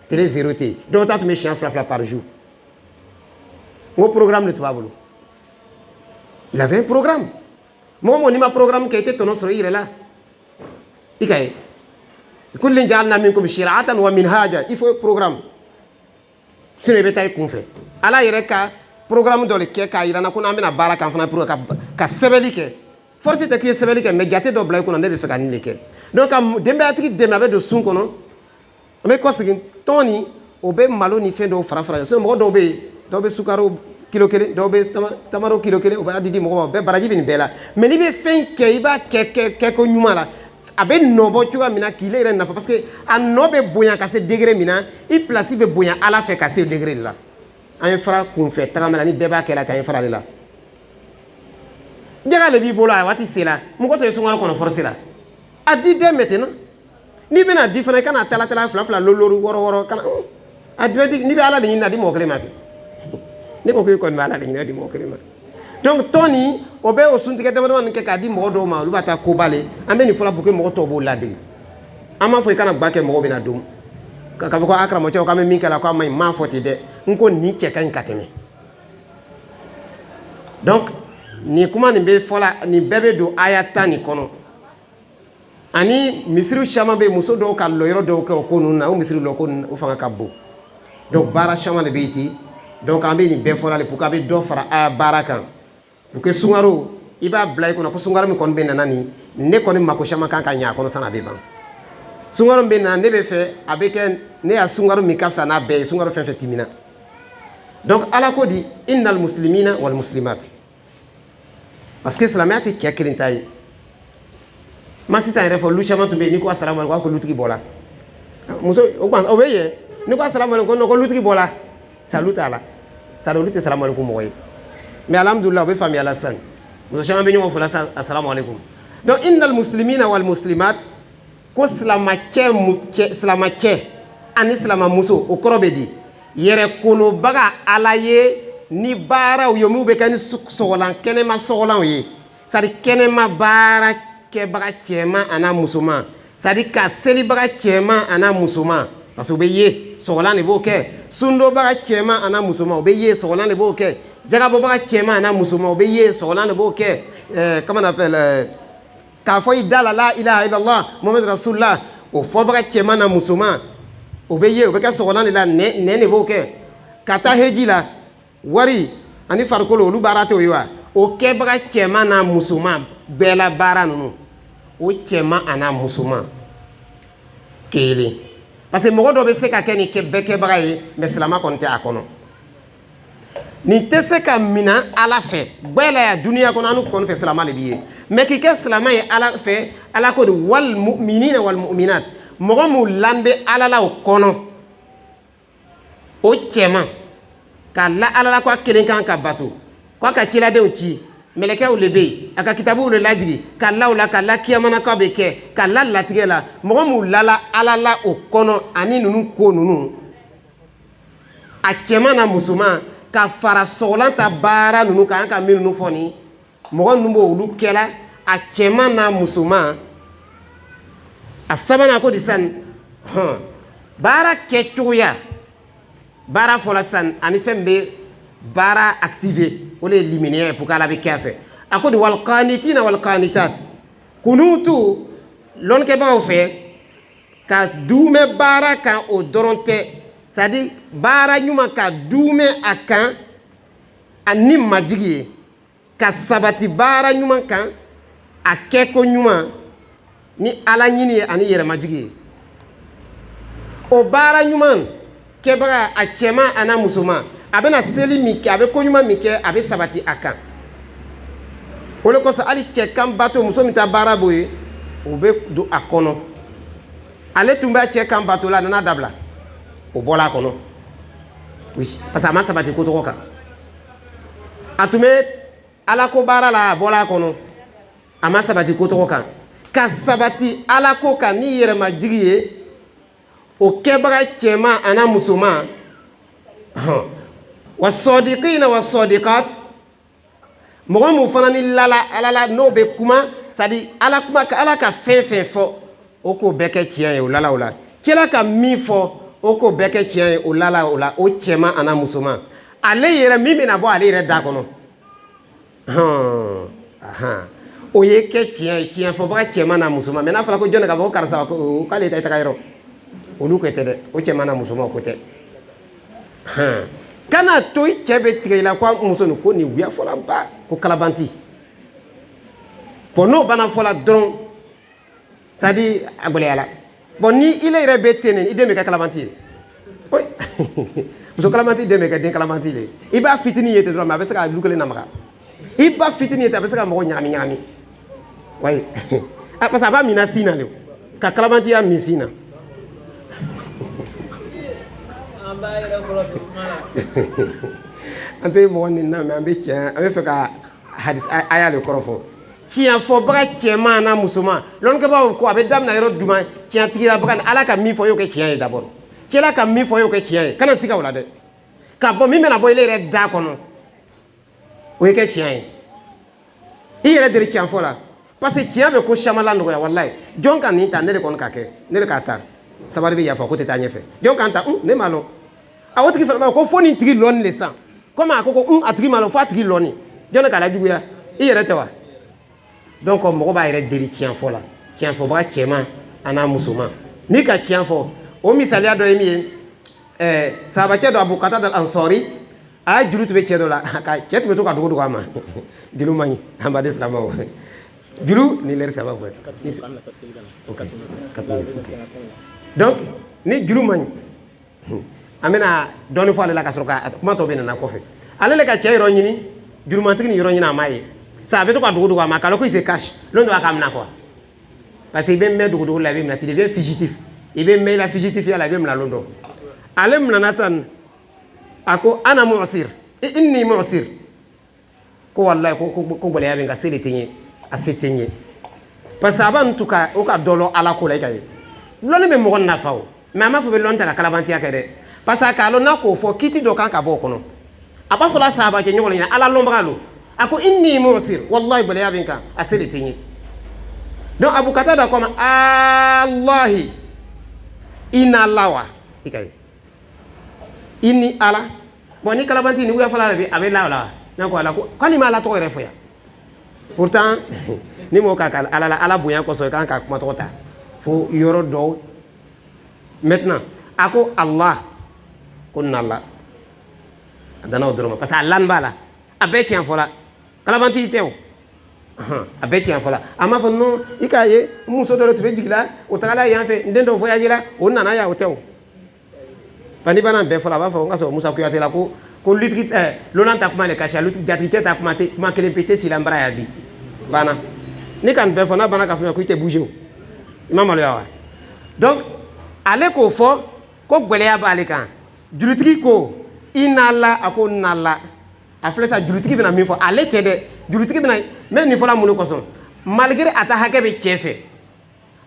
tele 0 tɛ yen dɔw ta tun bɛ siɲɛ 2 par jour n ko programme de tun b'a bolo il avait un programme mɔgɔ mɔgɔ n'i ma programme kɛ i tɛ tɔnɔ sɔrɔ i yɛrɛ la i ka ye kulli ja'alna minkum shir'atan wa minhaja il faut programme sinon i bɛ taa i kun fɛ ala yɛrɛ ka programme dɔ de kɛ k'a yira n na ko n'an bɛna baara k'an fana pour ka sɛbɛnni kɛ force tɛ k'i ye sɛbɛnni kɛ mais jate dɔ bila i kunna ne bɛ fɛ ka nin de kɛ donc ka denbayatigi dɛmɛ a bɛ don sun kɔnɔ an bɛ kɔsegin tɔn nin o bɛ malo ni fɛn dɔw fara fara sinon mɔgɔ dɔw bɛ yen dɔw bɛ sukaro kilo 1 dɔw bɛ tamaro kilo 1 o b'a di mɔgɔ ma bɛɛ baraji bɛ nin bɛɛ la mais n'i bɛ fɛn kɛ i b'a kɛ ko ɲuman la a bɛ nɔ bɔ cogoya min na k'i yɛrɛ nafa parce que a nɔ bɛ bonya ka se degré min na i place bɛ bonya ala fɛ ka se degré de la an ye fara kunfɛ tagama la ni bɛɛ b'a kɛ la tan an ye fara de la jaga le b'i bolo a waati sera mɔgɔ tɛ sunkalo kɔnɔ force la a di dès maintenant n'i bɛna di fana i kana tala fila lolori wɔɔrɔ kana a di n'i bɛ ala de ɲini a di mɔgɔ kelen ma kɛ ne ko k'i kɔni bɛ ala de ɲini a di mɔgɔ kelen ma donc tɔn nin o bɛ o suntigɛ dama nin kɛ k'a di mɔgɔ dɔw ma olu b'a ta koba le an bɛ nin fɔla pour que mɔgɔ tɔw b'o ladege an m'a fɔ i kana gba kɛ mɔgɔw bɛna don k'a fɔ ko a karamɔgɔ k'an bɛ min kɛ la k'a ma ɲi n m'a fɔ ten dɛ n ko nin cɛ ka ɲi ka tɛmɛ donc nin kuma nin bɛ fɔla nin bɛɛ bɛ don aya 10 nin kɔnɔ ani misiriw caman bɛ yen muso dɔw ka lɔyɔrɔ dɔw kɛ o ko ninnu na o misiriw lɔ ko o fanga ka bon donc baara caman de bɛ yen ten donc an bɛ nin bɛɛ fɔla de pour que a bɛ dɔ fara aya baara kan pour que sunkaro i b'a bila i kunna ko sunkaro min kɔni bɛ nana nin ne kɔni mako caman kan ka ɲɛ a kɔnɔ sanni a bɛ ban sunkaro bɛ na ne bɛ fɛ a bɛ kɛ ne y'a sunkaro min ka fisa n'a bɛɛ ye sunkaro fɛn fɛn timina donc ala ko di innal muslimina wal muslimat parce que silamɛya tɛ cɛ kelen ta ye ma sisan yɛrɛ fɔ lu caman tun bɛ yen n'i ko asalamu aleykum ko lutigi bɔra muso o bɛ yen n'i ko asalamu aleykum ko lutigi bɔra salu t'a la sari olu tɛ salamu aleykum mɔgɔ ye mais alhamdulillah o bɛ faamuya la sisan muso caman bɛ ɲɔgɔn fɔ la sisan asalamu aleykum donc innal muslimina wal muslimat ko silamacɛ ani silamamuso o kɔrɔ bɛ di yɛrɛ kolobaga ala ye ni baaraw ye mun bɛ kɛ ni sɔgɔlan kɛnɛma sɔgɔlanw ye c'est à dire kɛnɛma baara kɛbaga cɛman an'a musoman c'est à dire ka selibaga cɛman an'a musoman parce que o bɛ ye sɔgɔlan de b'o kɛ sundobaga cɛman an'a musoman o bɛ ye sɔgɔlan de b'o kɛ jagabɔbaga cɛman an'a musoman o bɛ ye sɔgɔlan de b'o kɛ comment on appelle k'a fɔ i da la ilaha illallah muhammadu rasulullah o fɔbaga cɛman na musoman o bɛ ye o bɛ kɛ sɔgɔlan de la nɛn de b'o kɛ ka taa heji la wari ani farikolo olu baara tɛ o ye wa o kɛbaga cɛman na musoman bɛɛ la baara ninnu o cɛman an'a musoman kelen parce que mɔgɔ dɔ bɛ se ka kɛ nin bɛɛ kɛbaga ye mais silama kɔni tɛ a kɔnɔ nin tɛ se ka minɛ ala fɛ bɛɛ la yan duniya kɔnɔ an kɔni fɛ silama de b'i ye mais k'i kɛ silama ye ala fɛ ala ko de wal mu'minina wal mu'minat mɔgɔ mun lan bɛ ala la o kɔnɔ o cɛman ka la ala la ko a kelen kan ka bato ko a ka ciladenw ci mɛlɛkɛw de bɛ yen a ka kitabuw de lajigi ka la o la ka la kiyamanakaw bɛ kɛ ka la latigɛ la mɔgɔ mun lala ala la o kɔnɔ ani ninnu ko ninnu a cɛman na musoman ka fara sɔgɔlan ta baara ninnu kan an ka min ninnu fɔ nin mɔgɔ ninnu b'olu kɛla a cɛman na musoman a sabanan ko di sisan baara kɛcogoya baara fɔla sisan ani fɛn bɛ baara activer o de ye limaniya ye pour que ala bɛ kɛ a fɛ a ko de wal qanitina wal qanitat kunutu lɔnnikɛbagaw fɛ ka duumɛ baara kan o dɔrɔn tɛ c'est à dire baara ɲuman ka duumɛ a kan ani majigi ye ka sabati baara ɲuman kan a kɛko ɲuman ni ala ɲini ye ani yɛrɛmajigi ye o baara ɲuman kɛbaga a cɛman a n'a musoman a bɛna seli min kɛ a bɛ ko ɲuman min kɛ a bɛ sabati a kan o de kosɔn hali cɛ kan bato muso min ta baara b'o ye o bɛ don a kɔnɔ ale tun bɛ cɛ kan bato la a nana dabila o bɔra a kɔnɔ oui parce que a ma sabati ko tɔgɔ kan a tun bɛ ala ko baara la a bɔra a kɔnɔ a ma sabati ko tɔgɔ kan ka sabati ala ko kan ni yɛrɛmajigi ye o kɛbaga cɛman a n'a musoman wa sɔdiqina wa sɔdiqat mɔgɔ mun fana ni lala ala la n'o bɛ kuma c'est à dire ala kuma ala ka fɛn fɛn fɔ o k'o bɛɛ kɛ tiɲɛ ye o lala o la kɛla ka min fɔ o k'o bɛɛ kɛ tiɲɛ ye o lala o la o cɛman a n'a musoman ale yɛrɛ min bɛna bɔ ale yɛrɛ da kɔnɔ o ye kɛ tiɲɛ ye tiɲɛ fɔbaga cɛman n'a musoman mɛ n'a fɔra ko jɔn de ka fɔ ko karisa ko k'ale ta i taga yɔrɔ olu ko tɛ dɛ o cɛman n'a musoman ko tɛ kana to i cɛ bɛ tigɛ i la ko a muso nin ko nin wuya fɔla ba ko kalabanti bon n'o banna fɔla dɔrɔn c'est à dire a gɛlɛyala bon ni ile yɛrɛ bɛ ten i den bɛ kɛ kalabanti ye muso kalabanti den bɛ kɛ den kalabanti de i b'a fitinin ye ten dɔrɔn mɛ a bɛ se ka lu kelen lamaga i ba fitinin ye ten a bɛ se ka mɔgɔ ɲagami ɲagami wayi parce que a b'a mina sin na de ka kalabantiya min sin na an tɛ mɔgɔ nin na mɛ an bɛ fɛ ka hadis aya de kɔrɔ fɔ tiɲɛ fɔbaga cɛman n'a musoman lɔnnikɛbagaw ko a bɛ daminɛ yɔrɔ jumɛn tiɲɛtigilabaga ni ala ka min fɔ y'o kɛ tiɲɛ ye d'abord kɛla ka min fɔ y'o kɛ tiɲɛ ye kana siga o la dɛ ka bɔ min bɛna bɔ ile yɛrɛ da kɔnɔ o ye kɛ tiɲɛ ye i yɛrɛ deli tiɲɛ fɔ la parce que tiɲɛ bɛ ko caman la nɔgɔya walayi jɔn ka nin ta ne de kɔni ka kɛ ne de k'a ta sabari bɛ yafa ko tɛ taa ɲɛfɛ jɔn ka ta ne m'a lɔn a o tigi fana ko fo nin tigi lɔnni le san komi a ko a tigi m'a lɔn fo a tigi lɔnni jɔn de k'a lajuguya i yɛrɛ tɛ wa donc mɔgɔ b'a yɛrɛ deli tiɲɛ fɔ la tiɲɛ fɔbaga cɛman a n'a musoman n'i ka tiɲɛ fɔ o misaliya dɔ ye min ye sahabacɛ dɔ Abu Qatada al-Ansari a ye juru tun bɛ cɛ dɔ la cɛ tun bɛ to ka dogo dogo a ma juru man ɲi an b'a di silamɛw juru ni lɛri saba fɔ donc ni juru man ɲi an bɛna dɔɔni fɔ ale la ka sɔrɔ ka kuma tɔ bɛ nana kɔfɛ ale le ka cɛ yɔrɔ ɲini jurumantigi ni yɔrɔ ɲini a m'a ye sa a bɛ to ka dogo dogo a ma k'a lɔn ko il se cache lon dɔ a k'a minɛ quoi parce que i bɛ mɛn dogo dogo la i bɛ minɛ tu deviens fugitif i bɛ mɛn i la fugitif la i bɛ minɛ lon dɔ ale minɛna sisan a ko ana mu'sir inni mu'sir ko wallahi ko gɛlɛya bɛ n kan se de tɛ n ye a se tɛ n ye parce que a b'a to ka o ka dɔ lɔn ala ko la i ka ye lɔnni bɛ mɔgɔ nafa o mais a m'a fɔ bɛ lɔnni ta ka kalabantiya kɛ dɛ parce que a k'a lɔn n'a k'o fɔ kiiti dɔ kan ka bɔ o kɔnɔ a b'a fɔ la sahabacɛ ɲɔgɔn ɲɛna ala lɔnbaga lo a ko inni mu'sir wallahi gɛlɛya bɛ n kan a se de tɛ n ye donc Abu Qatada ko ma allahi ina lawa i ka ye i ni ala bon ni kalabanti ni wuya fɔla la a bɛ la o la n'a ko ala ko hali ma ala tɔgɔ yɛrɛ fɔ yan pourtant ni m'o ka ala la ala bonya kosɔn i kan ka kuma tɔgɔ ta fo yɔrɔ dɔw maintenant a ko Allah ko nala a danna o dɔrɔn ma parce que a lan b'a la a bɛɛ tiɲɛ fɔla kalabanti tɛ o a bɛɛ tiɲɛ fɔla a m'a fɔ non i k'a ye muso dɔ de tun bɛ jigin la o tagala yan fɛ n den dɔ voyage la o nana yan o tɛ o bani bana bɛɛ fɔla a b'a fɔ n ka sɔrɔ Musa Kuyate la ko lutigi lolan ta kuma le kasi jatigicɛ ta kuma kelen pe tɛ sila n bara yan bi banna ni ka nin bɛɛ fɔ n'a banna k'a fɔ ko i tɛ bouger o i ma maloya wa donc ale k'o fɔ ko gɛlɛya b'ale kan jurutigi ko i nala a ko nala a filɛ sa jurutigi bɛna min fɔ ale tɛ dɛ jurutigi bɛna même nin fɔla mun de kosɔn malgré a ta hakɛ bɛ cɛ fɛ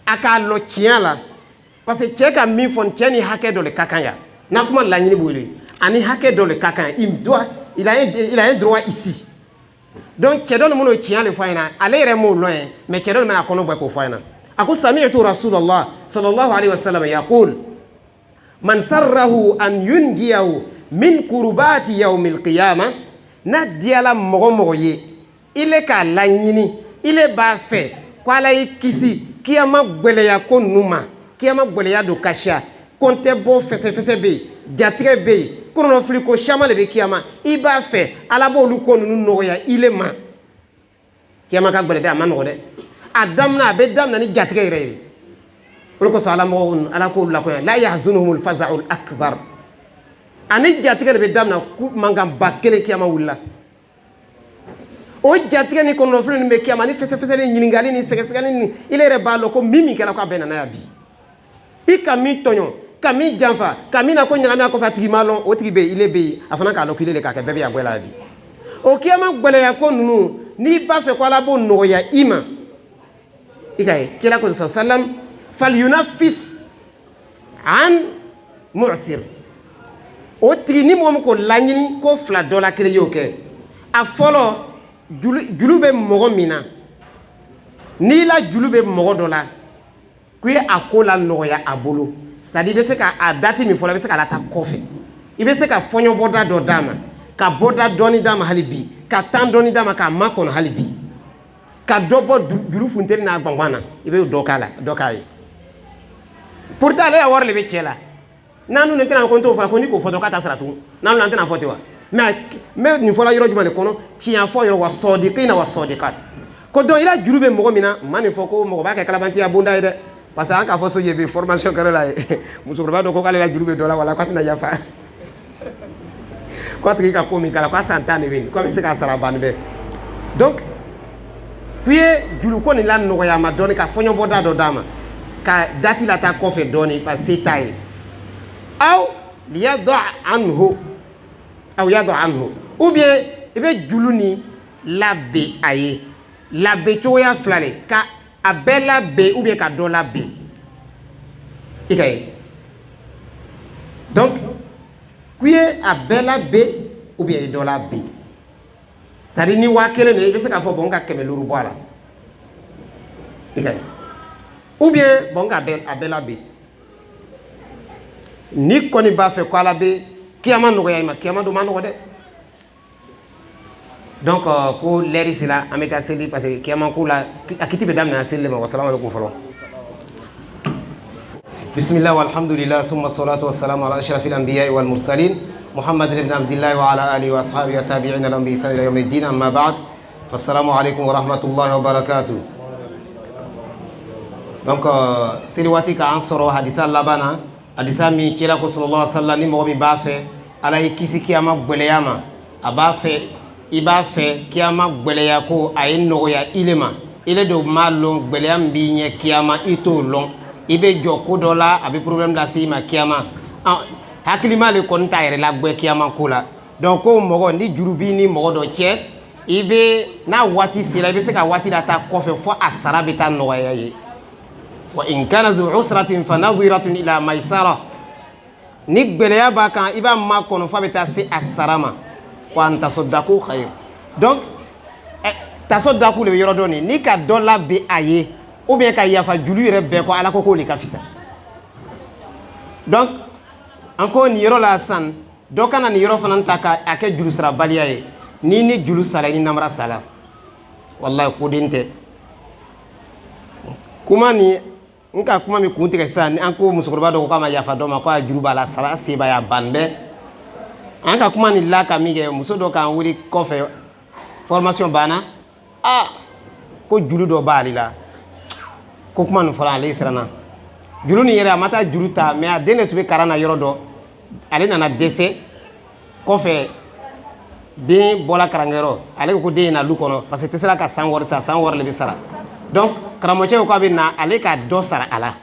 a k'a lɔ tiɲɛ la parce que cɛ ka min fɔ cɛ ni hakɛ dɔ de ka kan yan n'a kuma laɲini b'o ye ani hakɛ dɔ de ka kan il a un droit ici donc cɛ dɔ ni minnu ye tiɲɛ de fɔ a ɲɛna ale yɛrɛ m'o lɔn ye mais cɛ dɔ ni bɛna kɔnɔ bɔ k'o fɔ a ɲɛna a ko sami'tu rasulallah sallallahu alaihi wasallam yaqul man sarrahu an yunjiyahu min kurubati yawmil qiyamah na diala mogo ye ile ka laɲini ile b'a fɛ ko Ala y'i kisi kiyama gwɛlɛya ko numa kiyama gwɛlɛya do kasha konte bo fɛsɛfɛsɛ be jatigɛ be kɔnɔnɔfili ko caman le be kiyama i b'a fɛ Ala b'olu ko nunu nɔgɔya ile ma kiyama ka gwɛlɛ dɛ a ma nɔgɔ dɛ a damina a bɛ damina ni jatigɛ yɛrɛ ye olu kosɔn Ala k'olu lakoya la yahzunuhumul faza'ul akbar ani jatigɛ le bɛ damina mankan ba kelen kiyama wulila o jatigɛ ni kɔnɔnɔfili ni bɛ kiyama ni fɛsɛfɛsɛ ni ɲininkali ni sɛgɛsɛgɛli ni ile yɛrɛ b'a lɔn ko min kɛra k'a bɛɛ nana yan bi i ka min tɔɲɔ ka min janfa ka min na ko ɲagami a kɔfɛ a tigi ma lɔn o tigi bɛ yen ile bɛ yen a fana k'a lɔn k'ile de k'a kɛ bɛɛ bɛ yan gwɛlɛya bi o kiyama gwɛlɛya ko ninnu n'i b'a fɛ ko Ala b'o nɔgɔya i ma i ka ye kira ko sallam falyunafis an mu'sir o tigi ni mɔgɔ min ko laɲini ko fila dɔ la kelen y'o kɛ a fɔlɔ julu bɛ mɔgɔ min na n'i la julu bɛ mɔgɔ dɔ la k'u ye a ko la nɔgɔya a bolo c'est-à-dire i bɛ se ka a dati min fɔlɔ i bɛ se ka la ta kɔfɛ i bɛ se ka fɔɲɔ bɔda dɔ d'a ma ka bɔda dɔɔni d'a ma hali bi ka tan dɔɔni d'a ma k'a makɔnɔ hali bi ka dɔ bɔ juru funteni n'a gbangban na i bɛ dɔ k'a la dɔ k'a ye pourtant ale ka wari de bɛ cɛ la n'an dun tɛna ko n t'o fɔ ko ni k'o fɔ dɔrɔn k'a ta sara tugun n'an dun an tɛna fɔ ten wa mais n bɛ nin fɔla yɔrɔ jumɛn de kɔnɔ tiɲɛ fɔ yɔrɔ wa sɔdiqina wa sɔdiqat ko donc i la juru bɛ mɔgɔ min na n ma nin fɔ ko mɔgɔ b'a kɛ kalabantiya bonda ye dɛ parce que an k'a fɔ so ye bi formation kɛra la ye musokɔrɔba dɔ ko k'ale la juru bɛ dɔ la wala k'a tɛna yafa ko a tigi ka ko min k'a la k'a san 10 de bɛ yen k'a bɛ se k'a sara banni bɛɛ donc k'u ye juru ko nin la nɔgɔya a ma dɔɔni ka fɔɲɔbɔda dɔ d'a ma ka dati la taa kɔfɛ dɔɔni parce que se t'a ye aw liyadɔ anhu aw yadɔ anhu ou bien i bɛ julu ni labɛn a ye labɛn cogoya fila de ka a bɛɛ labɛn ou bien ka dɔ labɛn i ka ye donc k'u ye a bɛɛ labɛn ou bien i dɔ labɛn c'est-à-dire ni 1000 de i bɛ se k'a fɔ bon n ka 500 bɔ a la i ka ye ou bien bon n ka a bɛɛ labɛn ni kɔni b'a fɛ ko Ala bɛ kiyama nɔgɔya i ma kiyama dun ma nɔgɔ dɛ donc ko l'heure sera an bɛ taa seli parce que kiyama ko la a kiti bɛ daminɛ seli de ma wa salamu alaikum fɔlɔ bismillah walhamdulillah summa salatu wassalamu ala ashrafil anbiya wal mursalin محمد بن عبد الله وعلى آله وأصحابه والتابعين لهم بإحسان إلى يوم الدين أما بعد فالسلام عليكم ورحمة الله وبركاته. donc seli waati k'an sɔrɔ hadisa laban na hadisa min kira ko sallallahu alaihi wasallam ni mɔgɔ min b'a fɛ Ala y'i kisi kiyama gwɛlɛya ma a b'a fɛ i b'a fɛ kiyama gwɛlɛya ko a ye nɔgɔya ile ma ile de m'a lɔn gwɛlɛya min b'i ɲɛ kiyama i t'o lɔn i bɛ jɔ ko dɔ la a bɛ problème lase i ma kiyama hakilima le kɔni t'a yɛrɛ lagbɛ kiyama ko la donc ko mɔgɔ ni juru b'i ni mɔgɔ dɔ cɛ i bɛ n'a waati sera i bɛ se ka waati la taa kɔfɛ fo a sara bɛ taa nɔgɔya ye wa in kana zu usratin fa nadhiratun ila maisara ni gwɛlɛya b'a kan i b'a makɔnɔ fo a bɛ taa se a sara ma wa an tasaddaku khayr donc tasaddaku le bɛ yɔrɔ dɔ nin ni ka dɔ labɛn a ye ou bien ka yafa julu yɛrɛ bɛɛ kɔ Ala ko k'o de ka fisa donc an ko nin yɔrɔ la san dɔ kana nin yɔrɔ fana ta k'a kɛ juru sarabaliya ye ni juru sara ni namara sala wallahi koden tɛ kuma ni n ka kuma min kun tigɛ sisan an ko musokɔrɔba dɔ ko k'a ma yafa dɔ ma ko a juru b'a la sara seba y'a ban bɛɛ an ka kuma nin la ka min kɛ muso dɔ k'an wele kɔfɛ formation banna ko juru dɔ b'ale la ko kuma nin fɔra ale siranna juru nin yɛrɛ a ma taa juru ta mais a den de tun bɛ karan na yɔrɔ dɔ ale nana dɛsɛ kɔfɛ den bɔra karankɛyɔrɔ ale ko den na lu kɔnɔ parce que tɛ sera ka san wari sara san wari le bɛ sara donc karamɔgɔcɛ ko k'a bɛ na ale ka dɔ sara a la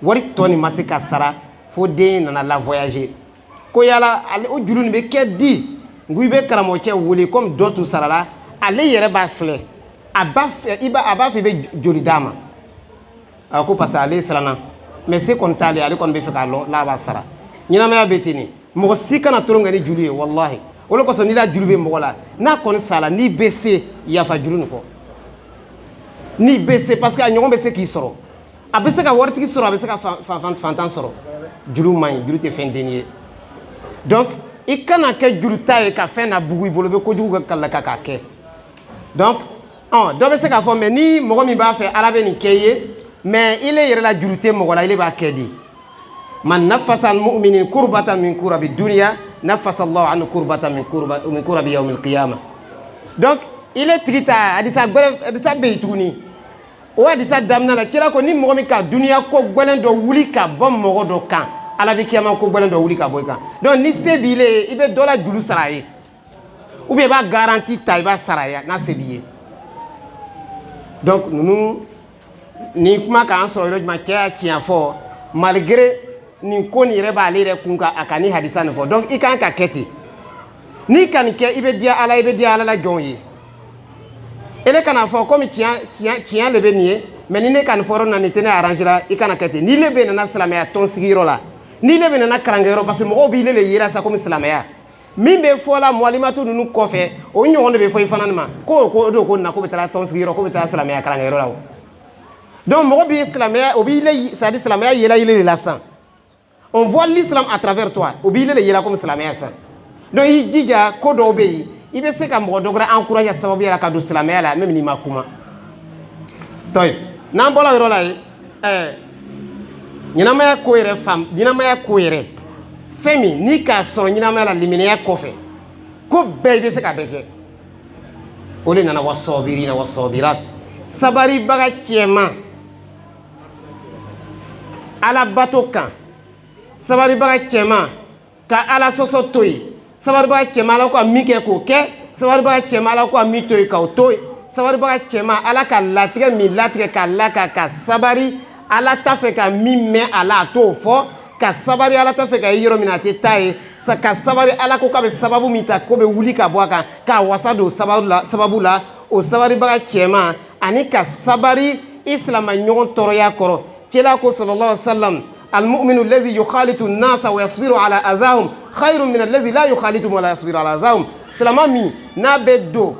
wari tɔ nin ma se ka sara fo den nana la voyager ko yala ale o juru nin bɛ kɛ di n ko i bɛ karamɔgɔcɛ wele comme dɔ tun sara la ale yɛrɛ b'a filɛ a b'a fɛ i b'a fɛ i bɛ joli d'a ma a ko parce que ale siranna mais se kɔni t'ale ale kɔni bɛ fɛ k'a lɔn n'a b'a sara ɲɛnamaya bɛ ten nin mɔgɔ si kana tolon kɛ ni juru ye wallahi o de kosɔn n'i la juru bɛ mɔgɔ la n'a kɔni sara n'i bɛ se yafa juru nin kɔ n'i bɛ se parce que a ɲɔgɔn bɛ se k'i sɔrɔ a bɛ se ka waritigi sɔrɔ a bɛ se ka fantan sɔrɔ juru man ɲi juru tɛ fɛn denni ye donc i kana kɛ juruta ye ka fɛn na bugu i bolo i bɛ kojugu kɛ kala k'a kɛ donc dɔ bɛ se k'a fɔ mais ni mɔgɔ min b'a fɛ ala bɛ nin kɛ i ye mais ile yɛrɛ la juru tɛ mɔgɔ la ile b'a kɛ di man nafasa al-mu'minin kurbatan min kurabi dunya nafasa Allahu anhu kurbatan min kurabi yawm al-qiyamah donc ile tigi ta hadisa bɛ yen tuguni o hadisa daminɛ la kira ko ni mɔgɔ min ka duniya ko gbɛlɛn dɔ wuli ka bɔ mɔgɔ dɔ kan ala bɛ kiyama ko gbɛlɛn dɔ wuli ka bɔ i kan donc ni se b'i le i bɛ dɔ la juru sara ye ou bien i b'a garantie ta i b'a sara ye n'a se b'i ye donc ninnu nin kuma k'an sɔrɔ yɔrɔ jumɛn cɛ y'a tiɲɛ fɔ malgré nin ko nin yɛrɛ b'ale yɛrɛ kun kan a ka nin hadisa nin fɔ donc i kan ka kɛ ten n'i ka nin kɛ i bɛ diya ala i bɛ diya ala la jɔnw ye ele kana fɔ komi tiɲɛ de bɛ nin ye mais ni ne ka nin fɔ yɔrɔ na nin tɛ ne arrange la i kana kɛ ten ni le bɛ nana silamɛya tɔn sigiyɔrɔ la ni le bɛ nana kalankɛyɔrɔ parce que mɔgɔw b'i le yera sa komi silamɛya min bɛ fɔ la mualimatu ninnu kɔfɛ o ɲɔgɔn de bɛ fɔ i fana nin ma ko don ko na ko bɛ taa tɔn sigiyɔrɔ ko bɛ taa silamɛya kalankɛyɔrɔ la o donc mɔgɔ b'i silamɛya o b'i le c'est à dire silamɛya yela ile de la san on voit l'islam à travers toi o b'i le yela komi silamɛya san donc i jija ko dɔw bɛ yen i bɛ se ka mɔgɔ dɔ wɛrɛ encourager sababu yɛrɛ ka don silamɛya la même n'i ma kuma tɔyi n'an bɔra yɔrɔ la ye ɲɛnamaya ko yɛrɛ fɛn min n'i k'a sɔrɔ ɲɛnamaya la liminɛya kɔfɛ ko bɛɛ i bɛ se ka bɛɛ kɛ o de nana wa sɔbirina wa sɔbirat sabaribaga cɛman ala bato kan sabaribaga cɛman ka ala sɔsɔ to yen sabaribaga cɛman ala ko ka min kɛ k'o kɛ sabaribaga cɛman ala ko ka min to yen k'o to yen sabaribaga cɛman ala ka latigɛ min latigɛ k'a laka ka sabari ala t'a fɛ ka min mɛn a la a t'o fɔ ka sabari ala t'a fɛ ka ye yɔrɔ min a tɛ taa ye ka sabari ala ko k'a bɛ sababu min ta k'o bɛ wuli ka bɔ a kan k'a wasa don sababu la o sabaribaga cɛman ani ka sabari i silamaɲɔgɔn tɔɔrɔya kɔrɔ kira ko sallallahu alaihi wa sallam المؤمن الذي يخالط الناس ويصبر على أذاهم خير من الذي لا يخالطهم ولا يصبر على أذاهم سلام مي نابدو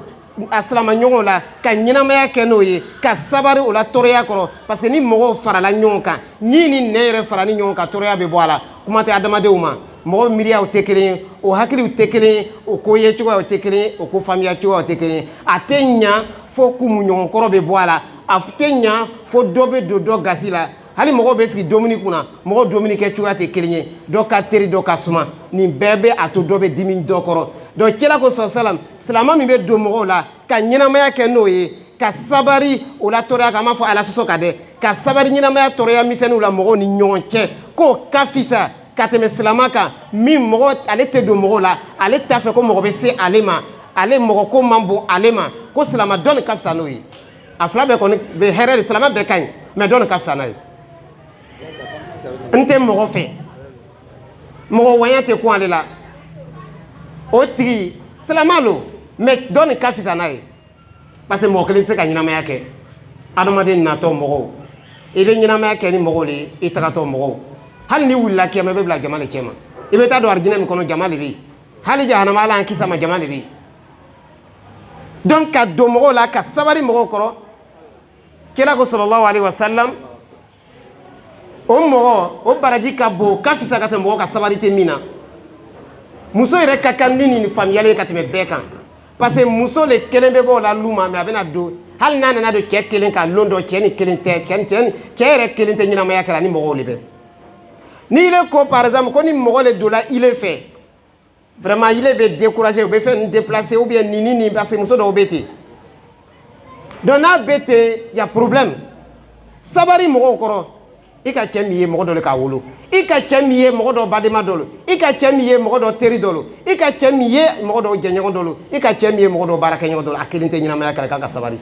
asilama ɲɔgɔn la ka ɲɛnamaya kɛ n'o ye ka sabari o la tɔɔrɔya kɔrɔ parce que ni mɔgɔw farala ɲɔgɔn kan ni nɛ yɛrɛ farali ɲɔgɔn kan tɔɔrɔya bɛ bɔ a la kuma tɛ adamadenw ma mɔgɔw miiriyaw tɛ kelen ye o hakiliw tɛ kelen ye o ko ye cogoyaw tɛ kelen ye o ko faamuya cogoyaw tɛ kelen ye a tɛ ɲa fo kumu ɲɔgɔn kɔrɔ bɛ bɔ a la a tɛ ɲa fo dɔ bɛ don dɔ gasi la hali mɔgɔw bɛ sigi domuni kunna mɔgɔw domuni kɛ cogoya tɛ kelen ye dɔ ka teri dɔ ka suma nin bɛɛ bɛ a to dɔ bɛ dimi dɔ kɔrɔ donc kira ko salam silama min bɛ don mɔgɔw la ka ɲɛnamaya kɛ n'o ye ka sabari o la tɔɔrɔya kan an b'a fɔ ala sɔsɔ ka dɛ ka sabari ɲɛnamaya tɔɔrɔya misɛnninw la mɔgɔw ni ɲɔgɔn cɛ k'o ka fisa ka tɛmɛ silama kan min mɔgɔ ale tɛ don mɔgɔw la ale t'a fɛ ko mɔgɔ bɛ se ale ma ale mɔgɔ ko man bon ale ma ko silama dɔ nin ka fisa n'o ye a fila bɛɛ kɔni bɛ hɛrɛ de silama bɛɛ ka ɲi mais dɔ nin ka fisa n'a ye n tɛ mɔgɔ fɛ mɔgɔ wɛnya tɛ kun ale la o tigi silama lo mais dɔ nin ka fisa n'a ye parce que mɔgɔ kelen tɛ se ka ɲɛnamaya kɛ adamaden natɔ mɔgɔw i bɛ ɲɛnamaya kɛ ni mɔgɔw de ye i tagatɔ mɔgɔw hali ni wulila kiyama i bɛ bila jama de cɛ ma i bɛ taa don arijinɛ min kɔnɔ jama de bɛ yen hali jahanama ala an kisa ma jama de bɛ yen donc ka don mɔgɔw la ka sabari mɔgɔw kɔrɔ kira ko sallallahu alaihi wasallam o mɔgɔ o baraji ka bon ka fisa ka tɛmɛ mɔgɔ ka sabari tɛ min na muso yɛrɛ ka kan ni nin faamuyali ka tɛmɛ bɛɛ kan parce que muso le kelen bɛ bɔ o la lu ma mais a bɛna don hali n'a nana don cɛ kelen ka lon dɔ cɛ ni kelen tɛ cɛ yɛrɛ kelen tɛ ɲɛnamaya kɛra ni mɔgɔw le bɛ ni ile ko par exemple ko ni mɔgɔ le donna ile fɛ vraiment ile bɛ décourager u bɛ fɛn déplacer ou bien nin parce que muso dɔw bɛ ten donc n'a bɛ ten y a problème sabari mɔgɔw kɔrɔ i ka cɛ min ye mɔgɔ dɔ le k'a wolo i ka cɛ min ye mɔgɔ dɔ badema dɔ lo i ka cɛ min ye mɔgɔ dɔ teri dɔ lo i ka cɛ min ye mɔgɔ dɔ jɛɲɔgɔn dɔ lo i ka cɛ min ye mɔgɔ dɔ baarakɛɲɔgɔn dɔ lo a kelen tɛ ɲɛnamaya kɛra k'a ka sabari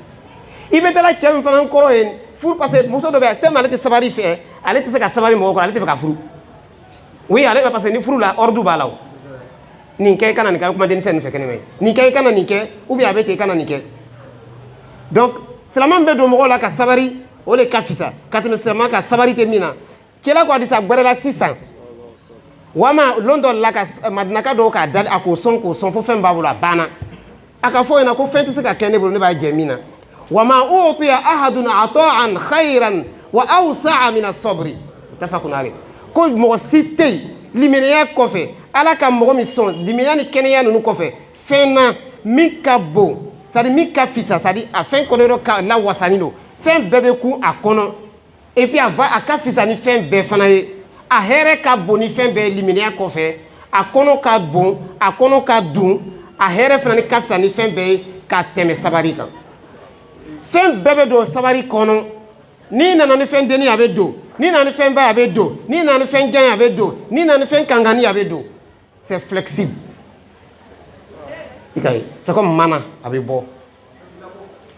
i bɛ taa cɛ min fana kɔrɔ ye furu parce que muso dɔ bɛ yen tellement ale tɛ sabari fɛ ale tɛ se ka sabari mɔgɔ kɔrɔ ale tɛ fɛ ka furu oui ale bɛ parce que ni furu la ordre b'a la o nin kɛ i kana nin kɛ kuma denmisɛnnin fɛ kɛnɛma ye nin kɛ i kana nin kɛ ou bien a bɛ ten i kana nin kɛ donc silama min bɛ don mɔgɔw la ka sabari o le ka fisa ka tɛmɛ silama ka sabari tɛ min na kira ko hadisa gbɛrɛ la sisan wama lon dɔ la ka madinaka dɔw k'a dali a k'o sɔn fo fɛn b'a bolo a banna a ka fɔ ɲɛna ko fɛn tɛ se ka kɛ ne bolo ne b'a jɛ min na wama utiya ahadun ata'an khayran wa awsa'a min as-sabri mutafaqun alayh ko mɔgɔ si tɛ yen limaniya kɔfɛ ala ka mɔgɔ min sɔn limaniya ni kɛnɛya ninnu kɔfɛ fɛn na min ka bon c'est à dire min ka fisa c'est à dire a fɛn kɔnɔ ka lawasani don fɛn bɛɛ bɛ kun a kɔnɔ et puis a ka fisa ni fɛn bɛɛ fana ye a hɛrɛ ka bon ni fɛn bɛɛ limaniya kɔfɛ a kɔnɔ ka bon a kɔnɔ ka dun a hɛrɛ fana ni ka fisa ni fɛn bɛɛ ye ka tɛmɛ sabari kan fɛn bɛɛ bɛ don sabari kɔnɔ n'i nana ni fɛn denni a bɛ don n'i nana ni fɛn ba a bɛ don n'i nana ni fɛn jan a bɛ don n'i nana ni fɛn kangani a bɛ don c'est flexible i ka ye c'est comme mana a bɛ bɔ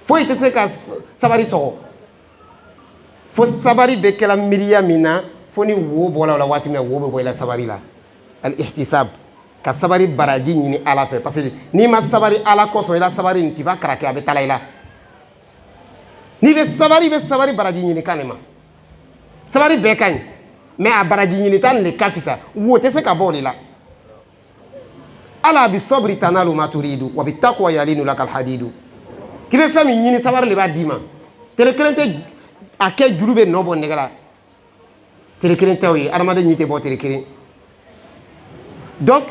foyi tɛ se ka sabari sɔgɔ fo sabari bɛ kɛla miiriya min na fo ni wo bɔra o la waati min na wo bɛ bɔ i la sabari la al ihtisab ka sabari baraji ɲini ala fɛ parce que n'i ma sabari ala kosɔn i la sabari nin t'i fa karakɛ a bɛ taa i la n'i bɛ sabari i bɛ sabari baraji ɲini kan de ma sabari bɛɛ ka ɲi mais a baraji ɲini ta nin de ka fisa wo tɛ se ka bɔ o de la ala bi sabri tanalu ma turidu wa bi taqwa yalinu lakal hadidu k'i bɛ fɛn min ɲini sabari de b'a d'i ma tele kelen tɛ a kɛ juru bɛ nɔ bɔ nɛgɛ la tele kelen tɛ o ye adamaden ɲi tɛ bɔ tele kelen donc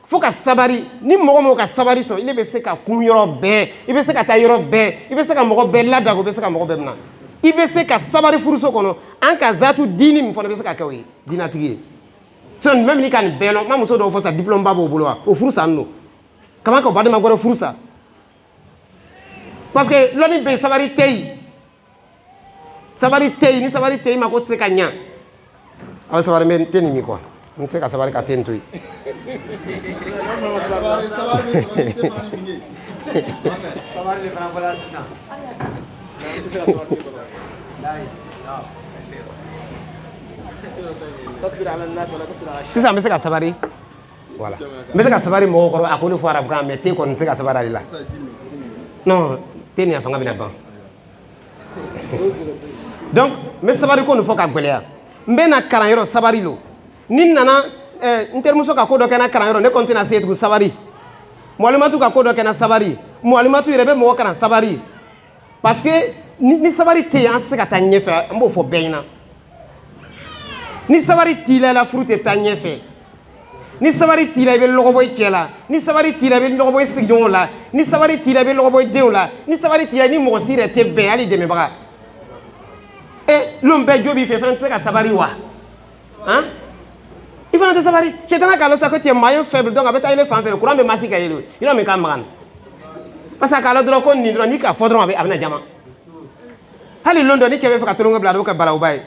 fo ka sabari ni mɔgɔ mɔgɔ ka sabari sɔrɔ ile bɛ se ka kun yɔrɔ bɛɛ i bɛ se ka taa yɔrɔ bɛɛ i bɛ se ka mɔgɔ bɛɛ ladago i bɛ se ka mɔgɔ bɛɛ minɛ i bɛ se ka sabari furuso kɔnɔ an ka zatu diini min fana bɛ se ka kɛ o ye diinatigi ye sinon même ni ka nin bɛɛ lɔn n ma muso dɔw fɔ sa diplôme ba b'o bolo wa o furu sa nɔ kama ka o baden ma gɔrɔ furu sa parce que lɔnni bɛ sabari tɛ yen sabari tɛ yen ni sabari tɛ yen ma ko tɛ se ka ɲa aw sabari mɛ tɛ nin min quoi n tɛ se ka sabari ka tɛ nin to yen. sisan n bɛ se ka sabari voilà n bɛ se ka sabari mɔgɔw kɔrɔ a ko ne fɔ arabukan mais te kɔni n tɛ se ka sabari ale la non te nin a fanga bɛna ban donc n bɛ sabari ko nin fɔ ka gɛlɛya n bɛ na kalanyɔrɔ sabari lo ni nana n terimuso ka ko dɔ kɛ n na kalanyɔrɔ ne kɔni tɛna se tugun sabari mɔlimatu ka ko dɔ kɛ n na sabari mɔlimatu yɛrɛ bɛ mɔgɔ kana sabari parce que ni sabari tɛ yen an tɛ se ka taa ɲɛfɛ n b'o fɔ bɛɛ ɲɛna ni sabari t'i la furu tɛ taa ɲɛfɛ ni sabari t'i la i bɛ lɔgɔbɔ i cɛ la ni sabari t'i la i bɛ lɔgɔbɔ i sigiɲɔgɔnw la ni sabari t'i la i bɛ lɔgɔbɔ i denw la ni sabari t'i la ni mɔgɔ si yɛrɛ tɛ bɛn hali dɛmɛbaga lon bɛɛ jo b'i fɛ fana tɛ se ka sabari wa han i fana tɛ sabari cɛtana k'a lɔ sa ko tu es maillon faible donc a bɛ taa yɛlɛ fan fɛ courant bɛ masi ka yɛlɛ i n'a min ka magan parce que a k'a lɔ dɔrɔn ko nin dɔrɔn n'i k'a fɔ dɔrɔn a bɛna jama hali lon dɔ ni cɛ bɛ fɛ ka tolonkɛ bila a bɛ kɛ balawuba ye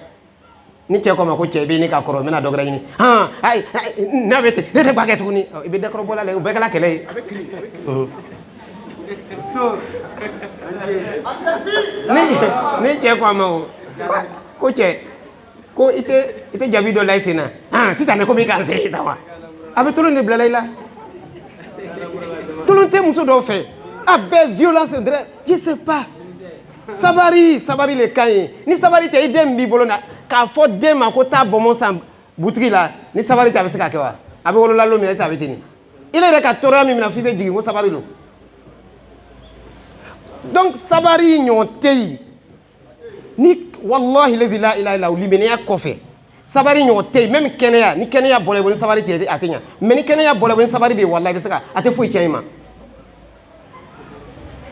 ni cɛ ko ma ko cɛ bɛ ne ka kɔrɔ n bɛna dɔ wɛrɛ ɲini ayi n'a bɛ ten ne tɛ ba kɛ tuguni i bɛ dakɔrɔbɔla la o bɛɛ kɛla kɛlɛ ye ni cɛ ko a ma ko cɛ ko i tɛ jabi dɔ la i sen na sisan ne ko min k'an se i ta wa a bɛ tolon de bila i la tolon tɛ muso dɔw fɛ a bɛɛ violence dɛrɛ je sais pas sabari le ka ɲi ni sabari tɛ i den b'i bolo na k'a fɔ den ma ko taa bɔnbɔn san butigi la ni sabari tɛ a bɛ se ka kɛ wa a bɛ wolola don min na est-ce que a bɛ ten i yɛrɛ ka tɔɔrɔya min na f'i bɛ jigin ko sabari don donc sabari ɲɔgɔn tɛ yen ni wallahi la ilaha illa limaniya kɔfɛ sabari ɲɔgɔn tɛ yen même kɛnɛya ni kɛnɛya bɔra i bolo ni sabari tɛ a tɛ ɲa mais ni kɛnɛya bɔra i bolo ni sabari bɛ yen wallahi i bɛ se ka a tɛ foyi tiɲɛ i ma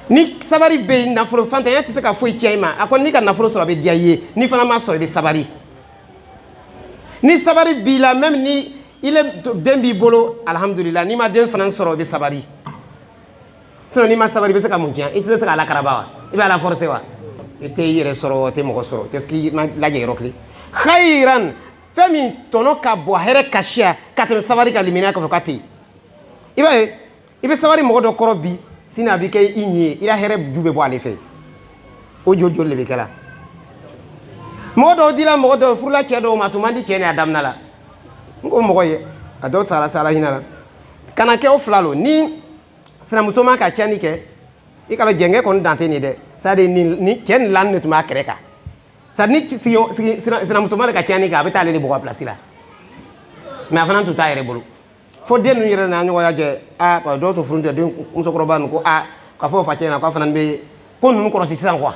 ni sabari bɛ yen nafolo fantanya tɛ se ka foyi tiɲɛ i ma a kɔni n'i ka nafolo sɔrɔ a bɛ diya i ye n'i fana ma sɔrɔ i bɛ sabari ni sabari b'i la même ni den b'i bolo alhamdulillah n'i ma den fana sɔrɔ i bɛ sabari sinon n'i ma sabari i bɛ se ka mun tiɲɛ i bɛ se ka alakaraba wa i bɛ ala forcer wa i tɛ i yɛrɛ sɔrɔ tɛ mɔgɔ sɔrɔ qu'est-ce qui ma lajɛ yɔrɔ kelen khayran fɛn min tɔnɔ ka bon a hɛrɛ kasiya ka tɛmɛ sabari ka limaniya kɔfɛ k'a tɛ yen i b'a ye i bɛ sabari mɔgɔ dɔ kɔrɔ bi sini a bɛ kɛ i ɲi ye i la hɛrɛ ju bɛ bɔ ale fɛ o joli de bɛ kɛ la mɔgɔ dɔw dila mɔgɔ dɔw furula cɛ dɔw ma tun man di cɛ ni a daminɛ la n ko mɔgɔ ye a dɔw sara sala hinɛ la kana kɛ o fila lo ni sinamuso ma ka tiɲɛni kɛ i ka dɔn jɛnkɛ kɔni dan tɛ nin dɛ c'est-à-dire ni cɛ ni lan de tun b'a kɛrɛ kan c'est-à-dire ni sinamuso ma de ka tiɲɛni kɛ a bɛ taa ale de bɔ a place la mais a fana tun t'a yɛrɛ bolo fo den ninnu yɛrɛ nana ɲɔgɔnya cɛ dɔw to furu tɛ den musokɔrɔba ninnu ko ka fɔ o fa cɛ ɲɛna k'a fana bɛ ko ninnu kɔlɔsi sisan quoi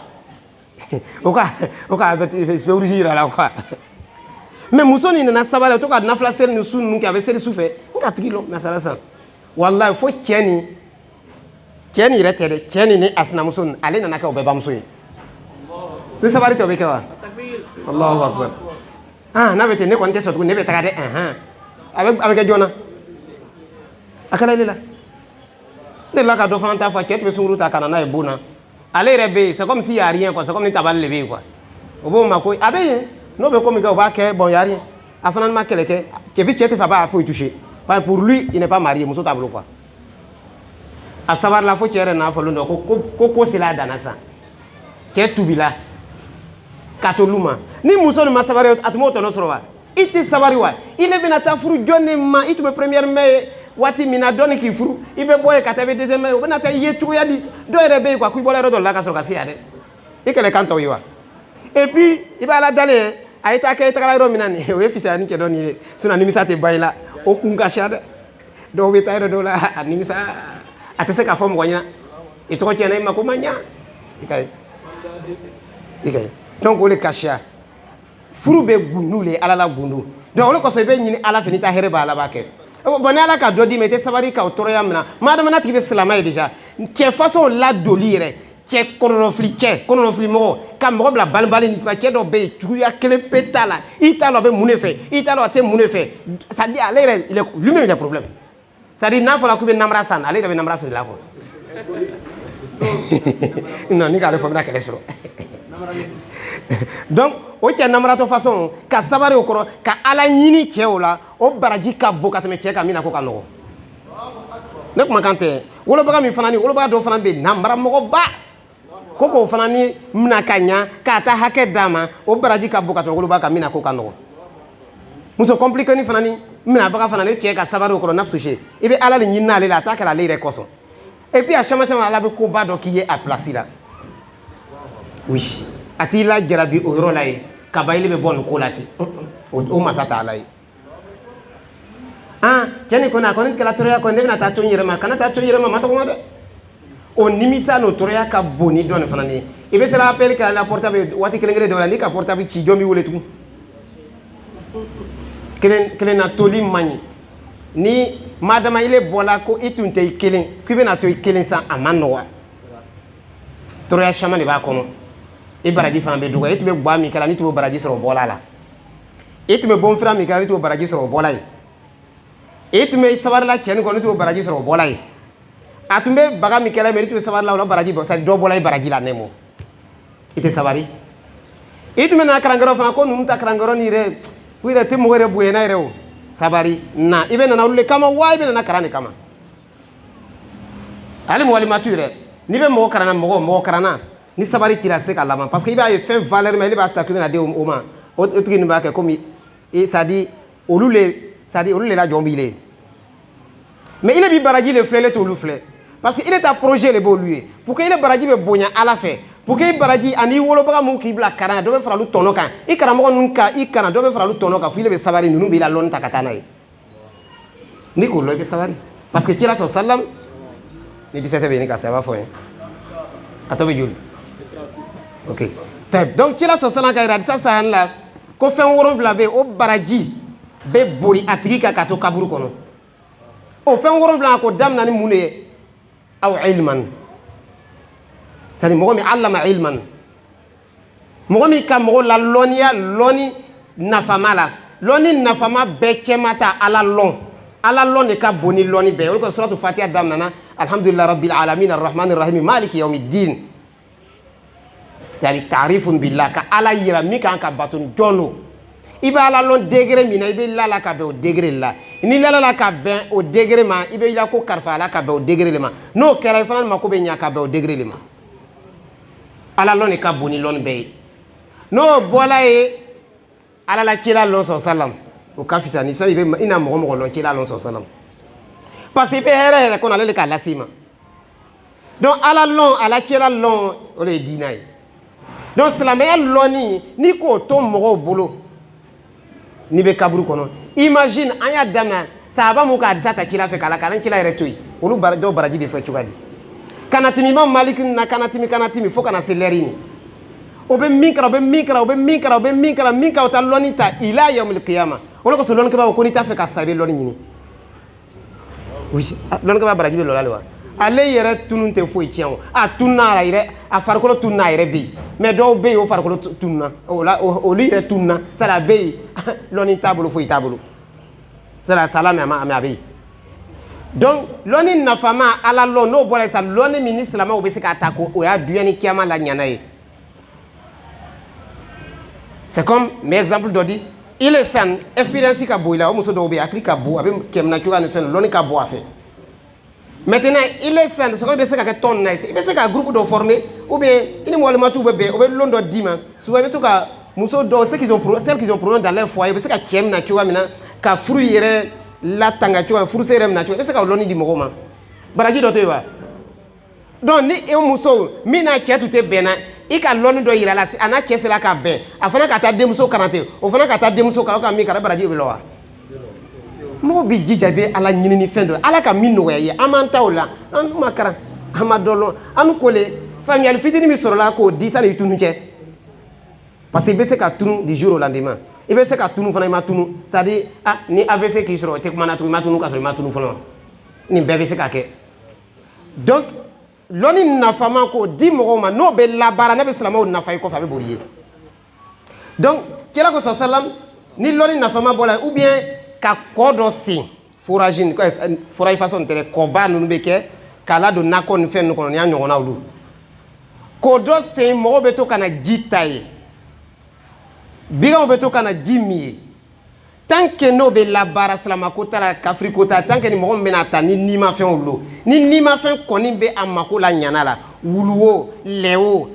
o ka fɛwurisi yira la quoi mais muso ni nana sabali to ka nafila seli ni sun ninnu kɛ a bɛ seli su fɛ n ka tigi lɔ masala san wallahi fo cɛ ni yɛrɛ tɛ dɛ cɛ ni a sinamuso ni ale nana kɛ o bɛɛ bamuso ye ni sabali tɛ o bɛ kɛ wa Allahu akbar n'a bɛ ten ne kɔni tɛ sɔn tuguni ne bɛ taga dɛ a bɛ kɛ joona a kɛra ale la ne delila ka dɔ fana ta fɔ cɛ tun bɛ sunkuru ta ka na n'a ye bon na ale yɛrɛ bɛ yen c'est comme s'il y a rien quoi c'est comme ni tabali de bɛ yen quoi o b'o ma ko a bɛ yen n'o bɛ ko min kɛ o b'a kɛ bon y a rien a fana ma kɛlɛ kɛ depuis cɛ tɛ fɛ a b'a foyi toucher parce que pour lui il n'est pas marié muso t'a bolo quoi a sabarila fo cɛ yɛrɛ n'a fɔlen dɔ ko sera a danna sisan cɛ tubila ka to olu ma ni muso nin ma sabari a tun b'o tɔnɔ sɔrɔ wa i tɛ sabari wa i ne bɛna taa furu jɔn de ma i tun bɛ première mai ye waati min na dɔɔni k'i furu i bɛ bɔ yen ka taa i bɛ deuxième mai o bɛna taa i ye cogoya di dɔw yɛrɛ bɛ yen quoi ko i bɔra yɔrɔ dɔ la ka sɔrɔ ka se yan dɛ i kɛlɛ kan tɔw ye wa et puis i bɛ ala dalen ye a ye taa kɛ i tagala yɔrɔ min na nin o ye fisaya ni cɛ dɔ nin ye sinon nimisa tɛ ban i la o kun ka ca dɛ dɔw bɛ taa yɔrɔ dɔw la a nimisa a tɛ se k'a fɔ mɔgɔ ɲɛna i tɔgɔ tiɲɛna i ma ko ma ɲa i ka ye donc o de ka ca furu bɛ gundu le ala la gundu donc o de kɔsɔn i bɛ ɲini ala fɛ n'i ta hɛrɛ b'a la b'a kɛ bon ni ala ka dɔ d'i ma i tɛ sabari ka o tɔɔrɔya min na maa dama n'a tigi bɛ silamɛ ye déjà cɛ façon ladoli yɛrɛ cɛ kɔnɔnɔfili mɔgɔ ka mɔgɔ bila balibali ni cɛ dɔ bɛ yen juguya kelen pe t'a la i t'a dɔn a bɛ mun de fɛ i t'a dɔn a tɛ mun de fɛ c'est à dire ale yɛrɛ lui-même il a problème c'est à dire n'a fɔra k'u bɛ namara san ale yɛrɛ bɛ namara feere la quoi non ni k'ale fɔ n bɛna kɛlɛ sɔrɔ donc o cɛ namaratɔ façon ka sabari o kɔrɔ ka ala ɲini cɛ o la o baraji ka bon ka tɛmɛ cɛ kan min na ko ka nɔgɔ ne kumakan tɛ wolobaga min fana ni wolobaga dɔ fana bɛ namaramɔgɔba ko k'o fana ni mina ka ɲa k'a ta hakɛ d'a ma o baraji ka bon ka tɛmɛ wolobaga kan min na ko ka nɔgɔ muso compliqué ni fana ni minabaga fana ni cɛ ka sabari o kɔrɔ nafsu se i bɛ ala de ɲini n'ale la a t'a kɛra ale yɛrɛ kɔsɔn et puis a caman caman ala bɛ koba dɔ k'i ye a place la oui a t'i la jarabi o yɔrɔ la ye kabayili bɛ bɔ nin ko la ten o masa t'a la ye cɛ nin kɔni a kɔni kɛra tɔɔrɔya kɔni ne bɛna taa to n yɛrɛ ma kana taa to n yɛrɛ ma ma tɔgɔ ma dɛ o nimisa n'o tɔɔrɔya ka bon ni dɔ nin fana ni i bɛ sera appel kɛ la portable waati kelen kelen dɔ la n'i ka portable ci jɔn b'i wele tugun kelen na toli man ɲi ni madama ile bɔla ko i tun tɛ i kelen k'i bɛna to i kelen san a man nɔgɔ tɔɔrɔya caman de b'a kɔnɔ i baraji fana bɛ dɔgɔya i tun bɛ guwa min kɛ la n'i tun bɛ baraji sɔrɔ o bɔla la i tun bɛ bonfira min kɛ la n'i tun bɛ baraji sɔrɔ o bɔla yen i tun bɛ sabarila cɛ nin kɔ n'i tun bɛ baraji sɔrɔ o bɔla yen a tun bɛ baga min kɛ la mɛ n'i tun bɛ sabarila o la baraji bɔ c'est à dire dɔ bɔla i baraji la nɛmɔ i tɛ sabari i tun bɛ na karankɛrɔ fana ko ninnu ta karankɛrɔ ni yɛrɛ u yɛrɛ tɛ mɔgɔ yɛrɛ bonyana yɛrɛ o sabari na i bɛ nana olu de kama wa i bɛ nana karan de kama hali mɔgɔlima tu yɛrɛ n'i bɛ mɔgɔ karanna mɔgɔ karanna ni sabari t'i la se ka laban parce que i b'a ye fɛn valeur ma i b'a ta k'i bɛna di o ma o tigi nin b'a kɛ komi c'est à dire olu le la jɔn b'i le mais i le b'i baraji le filɛ i le t'olu filɛ parce que i le ta projet le b'olu ye pour que i le baraji bɛ bonya ala fɛ pour que i baraji ani wolobaga mun k'i bila karan dɔ bɛ fara olu tɔnɔ kan i karamɔgɔ ninnu ka i karan dɔ bɛ fara olu tɔnɔ kan fo i le bɛ sabari ninnu b'i la lɔnni ta ka taa n'a ye n'i k'o lɔ i bɛ sabari parce que kira sɔrɔ salam ni 17 bɛ yen ni ka se a b'a fɔ n ye a tɔ bɛ joli ok donc kira sɔrɔ salam ka yira hadisa sahani la ko fɛn 7 bɛ yen o baraji bɛ boli a tigi kan ka to kaburu kɔnɔ o fɛn 7 a ko daminɛ ni mun de ye aw ilman c'est à dire mɔgɔ min allama ilman mɔgɔ min ka mɔgɔ la lɔnniya lɔnni nafama la lɔnni nafama bɛɛ cɛma ta ala lɔn de ka bon ni lɔnni bɛɛ o de kɔsɔn suratu fatiha daminɛna alhamdulillahi rabbil alamin arrahmanir rahim maliki yawmiddin c'est à dire ta'rifun billah ka ala yira min kan ka bato jɔn don i bɛ ala lɔn degré min na i bɛ lala ka bɛn o degré la ni lala ka bɛn o degré ma i bɛ la ko kalifa ala ka bɛn o degré le ma n'o kɛra i fana mako bɛ ɲa ka bɛn o degré le ma ala lɔn de ka bon ni lɔnni bɛɛ ye n'o bɔla ye ala la kira lɔn sɔrɔ salam o ka fisa ni i na mɔgɔ lɔn kira lɔn sɔrɔ salam parce que i bɛ hɛrɛ yɛrɛ kɔnɔ ale de k'a lase ma donc ala lɔn ala kira lɔn o de ye diinɛ ye donc silamɛya lɔnni n'i k'o to mɔgɔw bolo n'i bɛ kaburu kɔnɔ imagine an y'a daminɛ sahaba mun ka hadisa ta kira fɛ k'a la kana kira yɛrɛ to yen olu dɔw baraji bɛ fɛ cogoya di kana timi imam malik na kana timi fo kana se lɛri ni o bɛ min kɛra o bɛ min kɛra o bɛ min kɛra o bɛ min kɛra min ka o ta lɔnni ta ila yawmil qiyama o de kosɔn lɔnnikɛbaa ko n'i t'a fɛ ka sa i bɛ lɔnni ɲini oui lɔnnikɛbaa baraji bɛ lɔla de wa ale yɛrɛ tunu tɛ foyi tiɲɛ o a tununa a yɛrɛ a farikolo tununa a yɛrɛ bɛ yen mais dɔw bɛ yen o farikolo tununa o la olu yɛrɛ tununa sari a bɛ yen lɔnni t'a bolo foyi t'a bolo sari a sala mais a bɛ yen donc lɔnni nafama ala lɔn n'o bɔra yen sa lɔnni min ni silamɛw bɛ se k'a ta ko o y'a dunya ni kiyama la ɲana ye c'est comme mais exemple dɔ di il est san expérience ka bon i la o muso dɔw bɛ yen hakili ka bon a bɛ kɛmɛna cogoya ni fɛn lɔnni ka bon a fɛ maintenant il est san souvent il bɛ se ka kɛ tɔn na ye i bɛ se ka groupe dɔ former ou bien i ni mɔgɔlimatiw bɛ bɛn o bɛ lɔn dɔ d'i ma souvent i bɛ to ka muso dɔw celles qui ont problème dans leur foyer i bɛ se ka cɛ minɛ cogoya min na ka furu yɛrɛ latanga cogoya furusen yɛrɛ minɛ cogoya i bɛ se ka lɔnni di mɔgɔw ma baraji dɔ to yen wa donc ni e muso min n'a cɛ tun tɛ bɛn na i ka lɔnni dɔ yira a la a n'a cɛ sera ka bɛn a fana ka taa denmuso kalan ten o fana ka taa denmuso kalan o ka min kɛra baraji bɛ lɔ wa mɔgɔw bɛ jija i bɛ ala ɲini ni fɛn dɔ ala ka min nɔgɔya ye an m'an ta o la an dun ma kalan an ma dɔ lɔn an ko le faamuyali fitinin min sɔrɔla k'o di sani i tunu cɛ parce que i bɛ se ka tunu du jour au lendemain i bɛ se ka tunu fana i ma tunu c'est à dire ah ni AVC k'i sɔrɔ o tɛ kuma na tugun i ma tunu k'a sɔrɔ i ma tunu fɔlɔ nin bɛɛ bɛ se ka kɛ donc lɔnni nafama k'o di mɔgɔw ma n'o bɛ labaara ne bɛ silamɛw nafa i kɔfɛ a bɛ boli ye donc kira ko salam ni lɔnni nafama bɔra ou bien ka kɔ dɔ sen forage façon tɛ kɔba ninnu bɛ kɛ k'a ladon nakɔ ni fɛn ninnu kɔnɔ ni y'a ɲɔgɔnna olu k'o dɔ sen mɔgɔw bɛ to ka na ji ta ye biganw bɛ to ka na ji min ye tant que n'o bɛ labaara silamako ta la kafiriko ta tant que ni mɔgɔ min bɛna ta ni nimafɛnw lo ni nimafɛn kɔni bɛ a mako la ɲana la wulu o lɛ o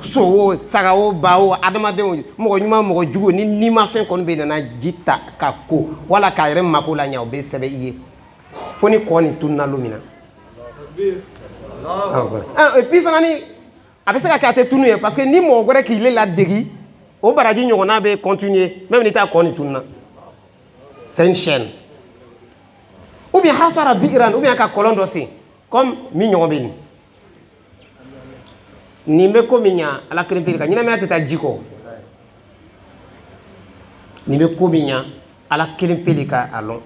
so o saga o ba o adamadenw mɔgɔ ɲuman mɔgɔ jugu ni nimafɛn kɔni bɛ nana ji ta ka ko wala k'a yɛrɛ mako la ɲa o bɛ sɛbɛn i ye fo ni kɔ nin tununa don min na et puis fana ni a bɛ se ka kɛ a tɛ tunu ye parce que ni mɔgɔ wɛrɛ k'i le ladegi o baraji ɲɔgɔnna bɛ continuer même ni t'a kɔ nin tununa c'est une chaîne ou bien hafara biiran ou bien ka kɔlɔn dɔ sen comme min ɲɔgɔn bɛ nin nin bɛ ko min ɲa ala kelen pewu kan ɲɛnamaya tɛ taa ji kɔ nin bɛ ko min ɲa ala kelen pewu ka a lɔn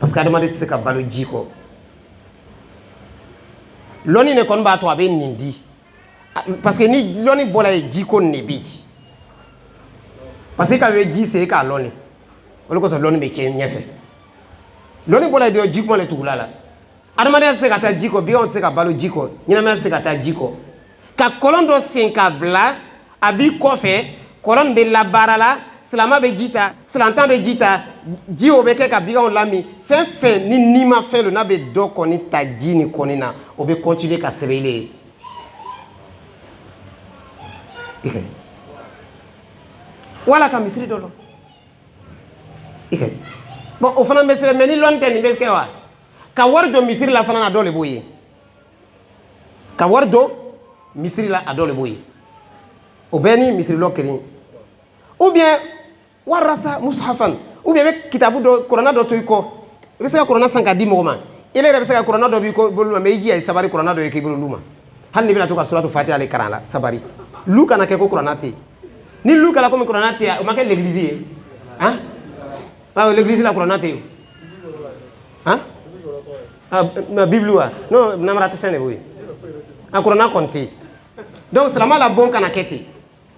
parce que adamaden tɛ se ka balo ji kɔ lɔnni de kɔni b'a to a bɛ nin di parce que ni lɔnni bɔra yen ji ko nin de bɛ yen parce que ka bɛ ji sen k'a lɔn de o de kosɔn lɔnni bɛ kɛ ɲɛfɛ lɔnni bɔra yen dɔrɔn ji kuma de tugula la adamadenya tɛ se ka taa ji kɔ biganw tɛ se ka balo ji kɔ ɲɛnamaya tɛ se ka taa ji kɔ ka kɔlɔn dɔ sen ka bila a b'i kɔfɛ kɔlɔn bɛ labaara la silama bɛ ji ta silantan bɛ ji ta ji o bɛ kɛ ka biganw lami fɛn fɛn ni nimafɛn don n'a bɛ dɔ kɔni ta ji nin kɔni na o bɛ continuer ka sɛbɛn i le ye wala ka misiri dɔ lɔ bon o fana bɛ sɛbɛn mais ni lɔnni tɛ nin bɛ kɛ wa ka wari don misiri la fana na dɔ de b'o ye ka wari don misiri la a dɔ de b'o ye o bɛɛ ni misiri lɔ kelen ou bien warasa mushafan ou bien i bɛ kitabu dɔ kuranna dɔ to i kɔ i bɛ se ka kuranna san k'a di mɔgɔ ma i yɛrɛ bɛ se ka kuranna dɔ b'i bolo mais i jija sabari kuranna dɔ ye k'i bolo lu ma hali ni bɛna to ka suratu fatiha ale kalan la sabari lu kana kɛ ko kuranna tɛ yen ni lu kɛra komi kuranna tɛ yen o ma kɛ l'église ye han l'église la kuranna tɛ yen han bible wa non namara tɛ fɛn de b'o ye a kuranna kɔni tɛ yen donc silama la bon kana kɛ ten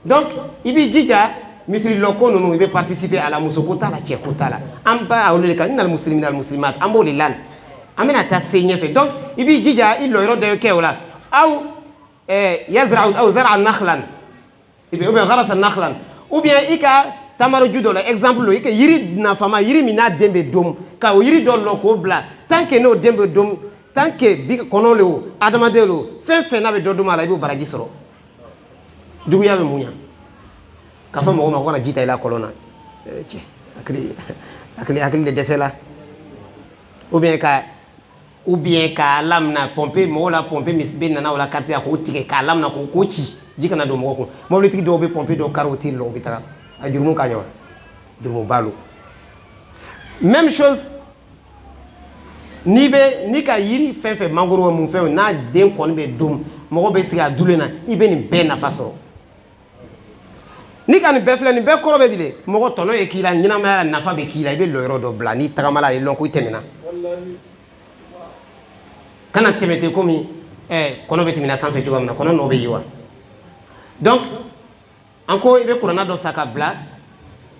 donc i b'i jija misiri lɔko ninnu i bɛ participer a la musoko t'a la cɛko t'a la an b'a olu de kan innal muslimina wal muslimat an b'o de la an bɛna taa se ɲɛfɛ donc i b'i jija i lɔyɔrɔ dɔ kɛ o la aw yazra'u aw zar'a nakhlan ou bien gharasa nakhlan ou bien i ka tamaraju dɔ la exemple i ka yiri nafama yiri min n'a den bɛ dom ka o yiri dɔ lɔ k'o bila tant que n'o den bɛ dom tant que bi kɔnɔ le o adamaden le o fɛn fɛn n'a bɛ dɔ dom a la i b'o baraji sɔrɔ juguya bɛ mun ɲa k'a fɔ mɔgɔ ma ko kana ji ta i la kɔlɔn na cɛ hakili de dɛsɛla ou bien k'a lamina pompe mɔgɔw la pompe bɛ nana o la quartier k'o tigɛ k'a lamina k'o ci ji kana don mɔgɔ kun mobilitigi dɔw bɛ pompe dɔw kari o tiri la o bɛ taga a jurumu ka ɲɛ wa jurumu balo même chose ni ka yiri fɛn fɛn mangoro mun fɛn n'a den kɔni bɛ dom mɔgɔ bɛ sigi a dule na i bɛ nin bɛɛ nafa sɔrɔ ni ka nin bɛɛ filɛ nin bɛɛ kɔrɔ bɛ di de mɔgɔ tɔnɔ ye k'i la ɲɛnamaya nafa bɛ k'i la i bɛ lɔ yɔrɔ dɔ bila n'i tagamala ye lɔn ko i tɛmɛna kana tɛmɛ ten komi kɔnɔ bɛ tɛmɛna sanfɛ cogoya min na kɔnɔ nɔ bɛ ye wa donc an ko i bɛ kuranna dɔ sa ka bila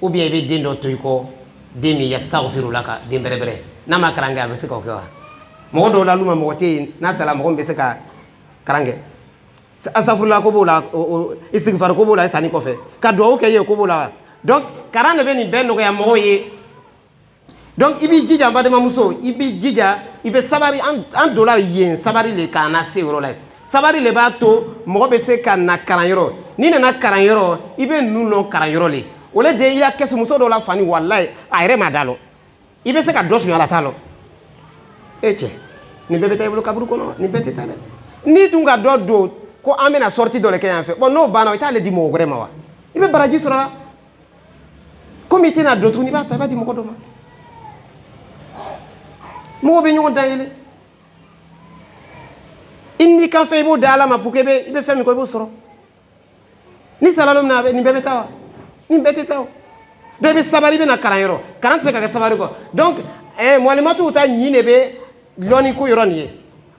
ou bien i bɛ den dɔ to i kɔ den min yastaghfirulaka den bɛrɛbɛrɛ n'a ma kalan kɛ a bɛ se k'o kɛ wa mɔgɔ dɔw la olu ma mɔgɔ tɛ yen n'a sala mɔgɔ min bɛ se ka kalan kɛ asafurula ko b'o la istighfar ko b'o la sanni kɔfɛ ka duwawu kɛ ye ko b'o la wa donc kalan de bɛ nin bɛɛ nɔgɔya mɔgɔw ye donc i b'i jija balimamuso i b'i jija i bɛ sabari an donna yen sabari le k'an na se yɔrɔ la sabari le b'a to mɔgɔ bɛ se ka na kalanyɔrɔ n'i nana kalanyɔrɔ i bɛ ninnu lɔn kalanyɔrɔ le o le de i y'a kɛsu muso dɔw la fani walayi a yɛrɛ ma da lɔ i bɛ se ka dɔ suɲɛ a la t'a lɔ e cɛ nin bɛɛ bɛ taa i bolo kaburu kɔnɔ nin bɛɛ tɛ taa dɛ n'i dun ka dɔ don ko an bɛna sortie dɔ le kɛ yan fɛ bon n'o banna i t'ale di mɔgɔ wɛrɛ ma wa i bɛ baraji sɔrɔ la komi i tɛna don tuguni i b'a ta i b'a di mɔgɔ dɔ ma mɔgɔw bɛ ɲɔgɔn dayɛlɛ i n'i kan fɛ i b'o da ala ma pour que i bɛ fɛn min kɔ i b'o sɔrɔ ni sala don min na nin bɛɛ bɛ taa wa nin bɛɛ tɛ taa o dɔ i bɛ sabari i bɛ na kalanyɔrɔ kalan tɛ se ka kɛ sabari kɔ donc mɔlimatuw ta ɲi de bɛ lɔnni ko yɔrɔ nin ye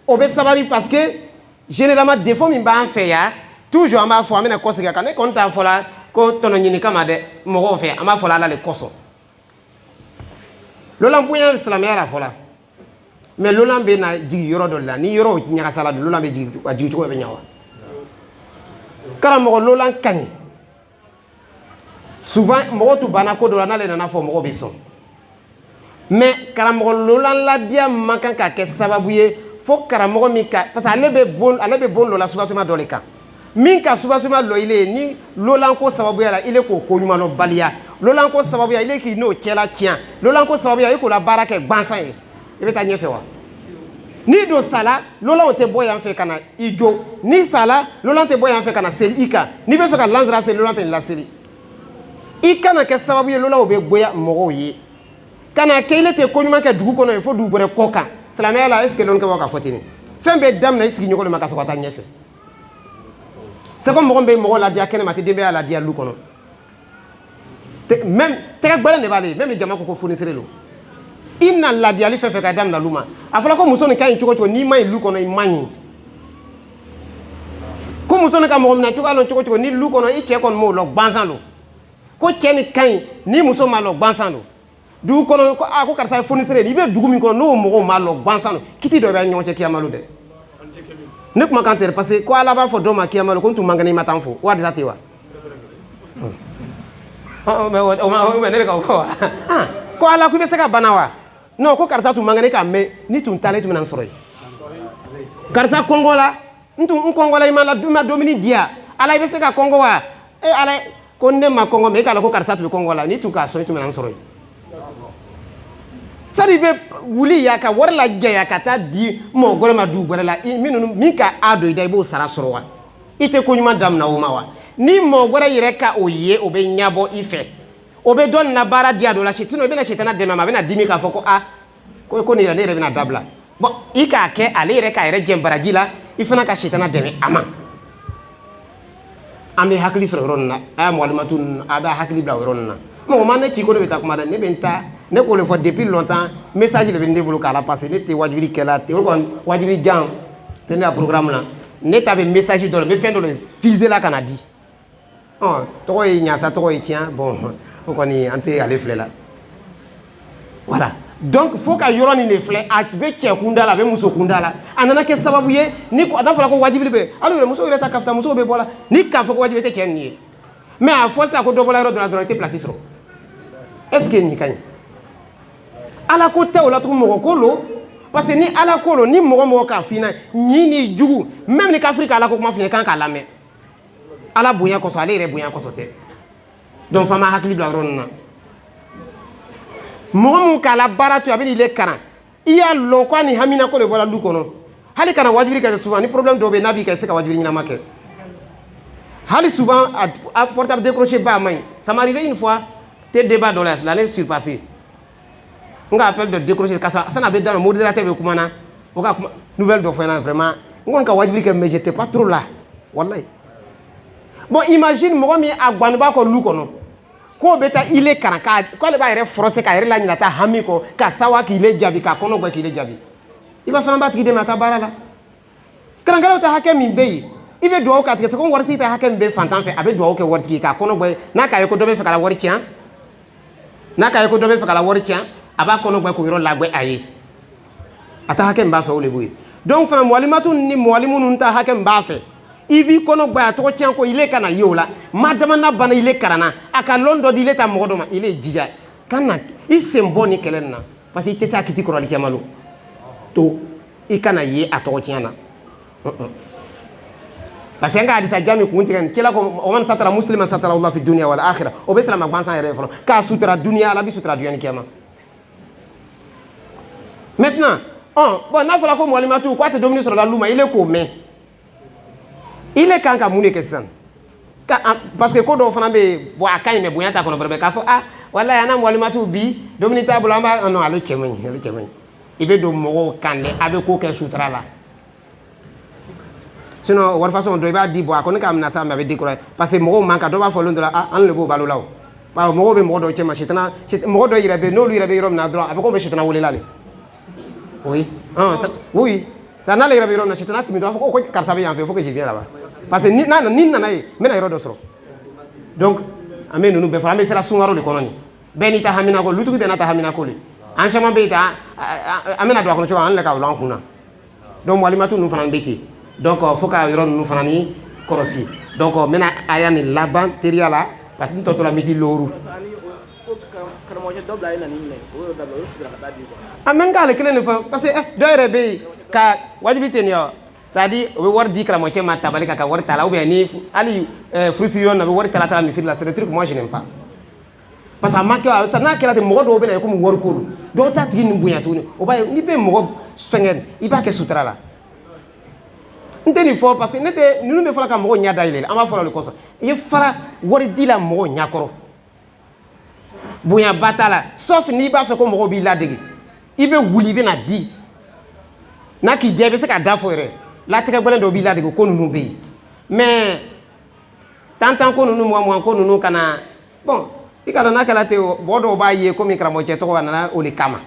o bɛ sabari parce que généralement défaut min b'an fɛ yan toujours an b'a fɔ an bɛna kɔsegin a kan ne kɔni t'a fɔ la ko tɔnɔ ɲini kama dɛ mɔgɔw fɛ an b'a fɔ la ala le kɔsɔn lolan bonya silamɛya la fɔla mais lolan bɛ na jigin yɔrɔ dɔ la ni yɔrɔ ɲagasala don lolan bɛ jigin a jigin cogo bɛ ɲa wa karamɔgɔ lolan ka ɲi souvent mɔgɔw tun banna ko dɔ la n'ale nana fɔ mɔgɔw bɛ sɔn mais karamɔgɔ lolan ladiya man kan ka kɛ sababu ye fo karamɔgɔ min ka parce que ale bɛ bon dɔ la subasuma dɔ de kan min ka subasuma lɔ ile ye ni lolan ko sababuya la ile k'o ko ɲuman lɔ baliya lolan ko sababuya ile k'i n'o cɛla tiɲɛ lolan ko sababuya i k'o la baara kɛ gansan ye i bɛ taa ɲɛfɛ wa n'i don sala lolan tɛ bɔ yan fɛ ka na i jo n'i sala lolan tɛ bɔ yan fɛ ka na seli i kan n'i bɛ fɛ ka lansara seli lolan tɛ nin laseli i kana kɛ sababu ye lolan bɛ goya mɔgɔw ye kana kɛ ile tɛ ko ɲuman kɛ dugu kɔnɔ ye fo dugu wɛrɛ kɔ kan silamɛya la est ce que lɔn kɛ bɔ ka fɔ ten fɛn bɛɛ daminɛ i sigiɲɔgɔn de ma ka sɔrɔ ka taa ɲɛfɛ c'est comme mɔgɔ bɛ mɔgɔ ladiya kɛnɛ ma tɛ denbaya ladiya lu kɔnɔ même tɛgɛ gbɛlɛn de b'ale même jama ko ko fonisere don i na ladiyali fɛn fɛn ka daminɛ lu ma a fɔra ko muso nin ka ɲi cogo cogo n'i ma ɲi lu kɔnɔ i ma ɲi ko muso nin ka mɔgɔ minɛ cogoya lɔn cogo cogo ni lu kɔnɔ i cɛ kɔni m'o lɔ gansan don ko cɛ nin ka ɲi ni muso ma lɔ gansan don dugu kɔnɔ ko karisa ye fonisere ye i bɛ dugu min kɔnɔ n'o mɔgɔw ma lɔ gansan don kiti dɔ bɛ ɲɔgɔn cɛ kiyamalu dɛ ne kuma kan tɛ parce que ko ala b'a fɔ dɔw ma kiyamalu ko n tun man kɛnɛ i ma taa n fo wa disa tɛ wa ne bɛ ka o fɔ wa ko ala ko i bɛ se ka bana wa non ko karisa tun man kɛnɛ k'a mɛn ni tun taalen tun bɛ na n sɔrɔ yen karisa kɔngɔ la n kɔngɔ la i ma dumuni di yan ala i bɛ se ka kɔngɔ wa ala ko ne ma kɔngɔ mɛ e k'a la ko karisa tun bɛ kɔngɔ la n'i tun k'a sɔn i tun bɛ na n sɔrɔ yen sari bɛ wuli ya ka wari lajɛya ka taa di mɔgɔ wɛrɛ ma dugu wɛrɛ la min ka a don i da i b'o sara sɔrɔ wa i tɛ ko ɲuman daminɛ o ma wa ni mɔgɔ wɛrɛ yɛrɛ ka o ye o bɛ ɲɛbɔ i fɛ o bɛ dɔ nin na baara diya dɔ la sinon i bɛna sitana dɛmɛ ma a bɛna dimi k'a fɔ ko ko nin yɛrɛ ne yɛrɛ bɛna dabila bon i k'a kɛ ale yɛrɛ k'a yɛrɛ jɛn baraji la i fana ka sitana dɛmɛ a ma an bɛ hakili sɔrɔ yɔrɔ nin na a y'a mɔgɔlimatu ninnu a b'a hakili bila o yɔrɔ nin na mɔgɔ ma ne ci ko ne bɛ taa kuma dɛ ne bɛ n ta ne k'o le fɔ depuis longtemps message de bɛ ne bolo k'a la passer ne tɛ wajibili kɛla o kɔni wajibili jan tɛ ne ka programme na ne ta bɛ message dɔ la n bɛ fɛn dɔ de fiser la ka na di tɔgɔ ye ɲasa tɔgɔ ye tiɲɛ bon o kɔni an tɛ ale filɛ la voilà donc fo ka yɔrɔ nin de filɛ a bɛ cɛ kunda la a bɛ muso kunda la a nana kɛ sababu ye ni n'a fɔra ko wajibili bɛ hali yɛrɛ muso yɛrɛ ta ka fisa musow bɛ bɔ la ni k'a fɔ ko wajibili tɛ cɛ nin ye mais a fɔ sisan ko dɔ bɔra yɔrɔ dɔ la dɔrɔn i tɛ place sɔrɔ est ce que nin ka ɲi ala ko tɛ o la tugun mɔgɔ ko lo parce que ni ala ko lo ni mɔgɔ k'a f'i ɲɛna ɲi ni jugu même ni kafiri ka ala ko kuma f'i ɲɛ kan k'a lamɛn ala bonya kɔsɔn ale yɛrɛ bonya kɔsɔn tɛ donc f'an ma hakili bila yɔrɔ ninnu na mɔgɔ mun k'a la baara to a bɛ n'ile karan i y'a lɔn ko a ni hamina ko de bɔra du kɔnɔ hali kana wajibili kɛ souvent ni problème dɔw bɛ yen n'a b'i kɛ i tɛ se ka wajibili ɲɛnama kɛ hali souvent a portable décroché ba ma ɲi ça m'est arrivé une fois tɛ débat dɔ la l'année surpassée n ka appel dɔ décroché ka sɔrɔ san'a bɛ daminɛ modérateur bɛ kuma na o ka nouvelle dɔ fɔ n ɲɛna vraiment n kɔni ka wajibili kɛ mais j'étais pas trop là walayi
bon imagine mɔgɔ min a gwanib'a kɔ lu kɔnɔ k'o bɛ taa ile karan k'ale b'a yɛrɛ forcer k'a yɛrɛ la ɲinɛ taa hami kɔ ka sawa k'i le jaabi k'a kɔnɔ guwɛ k'i le jaabi i b'a fana b'a tigi dɛmɛ a taa baara la karankɛlaw ta hakɛ min bɛ yen i bɛ dugawu k'a tigɛ c'est comme waritigi ta hakɛ min bɛ fantan fɛ a bɛ dugawu kɛ waritigi k'a kɔnɔ guwɛ n'a k'a ye ko dɔ bɛ fɛ ka la wari tiɲɛ n'a k'a ye ko dɔ bɛ fɛ ka la wari tiɲɛ a b'a kɔnɔ guwɛ k'o yɔrɔ lagwɛ a ye a ta hakɛ min b'a fɛ o de b'o ye donc fana mɔlimatu ni mɔlimu ninnu ta hakɛ min b'a fɛ i b'i kɔnɔ guwɛ a tɔgɔ tiɲɛ ko ile kana ye o la maa dama n'a banna ile karanna a ka lɔn dɔ di ile ta mɔgɔ dɔ ma ile jija ka na i sen bɔ ni kɛlɛ nin na parce que i tɛ se a kiti kɔrɔli kɛ malo to i kana ye a tɔgɔ tiɲɛ na parce que an ka hadisa jami kun tigɛ nin kila ko o man satara musliman satara Allah fi dunya wal akhirah o bɛ silama gansan yɛrɛ fɔlɔ k'a sutura duniya ala bi sutura dunya ni kiyama maintenant bon n'a fɔra ko mɔlimatu k'a tɛ dumuni sɔrɔ la lu ma ile k'o mɛn ile kan ka mun de kɛ sisan parce que ko dɔw fana bɛ yen bon a ka ɲi mɛ bonya t'a kɔnɔ bɛrɛ k'a fɔ walayi an na mɔlimatu bi dumuni t'a bolo an b'a non ale cɛ man ɲi ale cɛ man ɲi i bɛ don mɔgɔw kan dɛ a bɛ ko kɛ sutura la sinon wari façon dɔ i b'a di bɔ a ko ne k'a minɛ sa mɛ a bɛ décourager parce que mɔgɔw man kan dɔ b'a fɔ olu dɔ la an de b'o balo la o mɔgɔw bɛ mɔgɔ dɔw cɛ ma mɔgɔ dɔ yɛrɛ bɛ n'olu yɛrɛ bɛ yɔrɔ min na dɔrɔn a bɛ ko bɛ sitana welela le oui oui ça n'ale yɛrɛ bɛ yɔrɔ min na sitana tɛmɛ dɔrɔn a fɔ ko karisa bɛ yan fɛ faut que je vienne là-bas parce que ni nana ye n bɛna yɔrɔ dɔ sɔrɔ donc an bɛ ninnu bɛɛ fɔ an bɛ sera sunkaro de kɔnɔ nin bɛɛ n'i ta hamina ko lutigi bɛɛ n'a ta hamina ko le an caman bɛ yen ta an bɛna don a kɔnɔ cogo an le ka wula an kun na donc mɔlimatu ninnu fana bɛ ten donc fo ka yɔrɔ ninnu fana ni kɔlɔsi donc n bɛna aya nin laban teriya la parce que n tɔ tora miti looru a mɛ n k'ale kelen de fɔ parce que dɔ yɛrɛ bɛ yen ka wajibi ten nin c'est à dire o bɛ wari di karamɔgɔcɛ ma tabali ka wari t'a la ou bien ni hali furusiri yɔrɔ na bɛ wari tala misiri la c'est des trucs moi je n'aime pas parce que a ma kɛ n'a kɛra ten mɔgɔ dɔw bɛ na komi wari ko don dɔw t'a tigi nin bonya tuguni o b'a ye n'i bɛ mɔgɔ fɛngɛ i b'a kɛ sutura la n tɛ nin fɔ parce que ne tɛ ninnu bɛ fɔla ka mɔgɔw ɲɛ dayɛlɛ an b'a fɔ o de kɔsɔn i ye fara wari di la mɔgɔw ɲɛkɔrɔ bonyaba t'a la sauf n'i b'a fɛ ko mɔgɔw b'i ladege i bɛ wuli i bɛ na di n'a k'i diya i bɛ se ka da fɔ yɛrɛ latigɛ gɛlɛn dɔw b'i ladege ko ninnu bɛ yen mais tantan ko ninnu mugan ko ninnu ka na bon i ka dɔn n'a kɛra ten mɔgɔ dɔw b'a ye komi karamɔgɔcɛ tɔgɔ a nana o de kama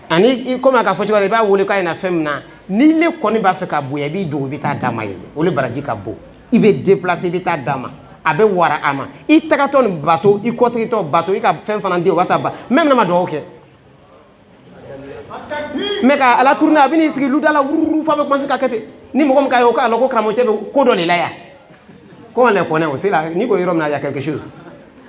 ani komi a ka fɔ cogo la i b'a wele k'a ye na fɛn min na n'i le kɔni b'a fɛ ka bonya i b'i dogo i bɛ taa d'a ma yen o le baraji ka bon i bɛ déplacer i bɛ taa d'a ma a bɛ wara a ma i tagatɔ nin bato i kɔsegitɔ bato i ka fɛn fana di o b'a ta ba même n'a ma dugawu kɛ mais ka ala tourner a bɛ n'i sigi luda la wururu fa bɛ commencer ka kɛ ten ni mɔgɔ min ka ye o k'a lɔn ko karamɔgɔcɛ bɛ ko dɔ de la yan ko on les connaît o c'est là ni ko yɔrɔ min na y a quelque chose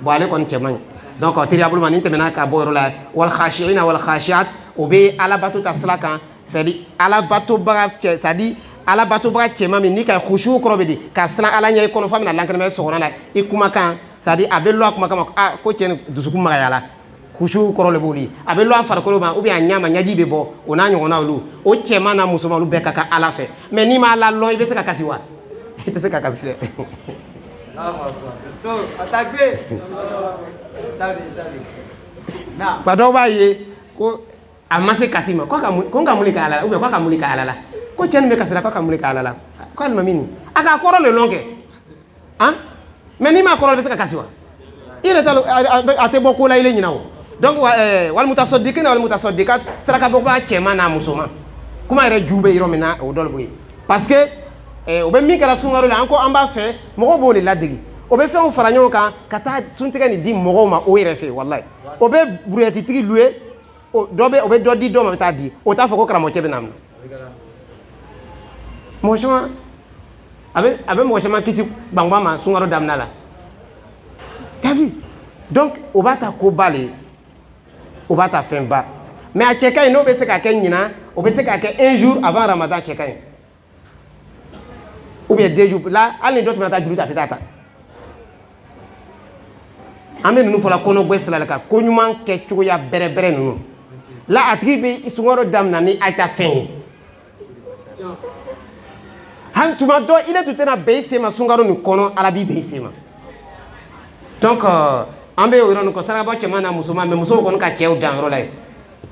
bon ale kɔni cɛ man ɲi donc teriya bolo ma ni tɛmɛna ka bɔ yɔrɔ la wal khashi'ina wal khashi'at o bɛ alabato ta sira kan c'est à dire alabatobaga cɛ c'est à dire alabatobaga cɛman min n'i ka khushu kɔrɔ bɛ di ka siran ala ɲɛ i kɔnɔ f'a bɛna lankɛnɛmɛ sɔgɔnɔ la i kumakan c'est à dire a bɛ lɔ a kumakan ma ko cɛ ni dusukun magaya la khushu kɔrɔ le b'olu ye a bɛ lɔ a farikolo ma ou bien a ɲɛ ma ɲɛji bɛ bɔ o n'a ɲɔgɔnna olu o cɛman n'a musoman olu bɛɛ ka kan ala fɛ mais n'i m'a la lɔ i bɛ se ka kasi wa i tɛ se ka kasi dɛ. ba dɔw b'a ye ko a ma se kasi ma ko n ka muli ka ala la ou bien ko a ka muli ka ala la ko cɛ nin bɛ kasi la ko a ka muli ka ala la ko alima min a k'a kɔrɔ le lɔn kɛ mais n'i m'a kɔrɔ i bɛ se ka kasi wa i yɛrɛ t'a a tɛ bɔ ko la i le ɲinɛ o donc walimutasɔdikina walimutasɔdika sarakabɔbaga cɛman n'a musoman kuma yɛrɛ ju bɛ yɔrɔ min na o dɔ le b'o ye parce que o bɛ min kɛra sunkaro la an ko an b'a fɛ mɔgɔw b'o de ladege o bɛ fɛnw fara ɲɔgɔn kan ka taa suntigɛ nin di mɔgɔw ma o yɛrɛ fɛ walayi o bɛ buruyɛtitigi loué o bɛ dɔ di dɔ ma bɛ taa di o t'a fɔ ko karamɔgɔcɛ bɛ na minɛ mɔgɔ caman a bɛ mɔgɔ caman kisi gbangba ma sunkaro daminɛ la t'as vu donc o b'a ta koba le o b'a ta fɛnba mais a cɛ ka ɲi n'o bɛ se ka kɛ ɲinan o bɛ se ka kɛ un jour avant Ramadan cɛ ka ɲi ou bien 2 jours là hali ni dɔ tun bɛ taa juru ta a tɛ taa ta an bɛ ninnu fɔla kɔnɔguwɛ sira la ka ko ɲuman kɛ cogoya bɛrɛbɛrɛ ninnu la a tigi bɛ sunkaro daminɛ ni a ta fɛn ye hali tuma dɔ i ne tun tɛna bɛn i sen ma sunkaro nin kɔnɔ ala b'i bɛn i sen ma donc an bɛ o yɔrɔ nin kɔ sarakabɔ cɛman n'a musoman mais musow kɔni ka cɛw dan yɔrɔ la yen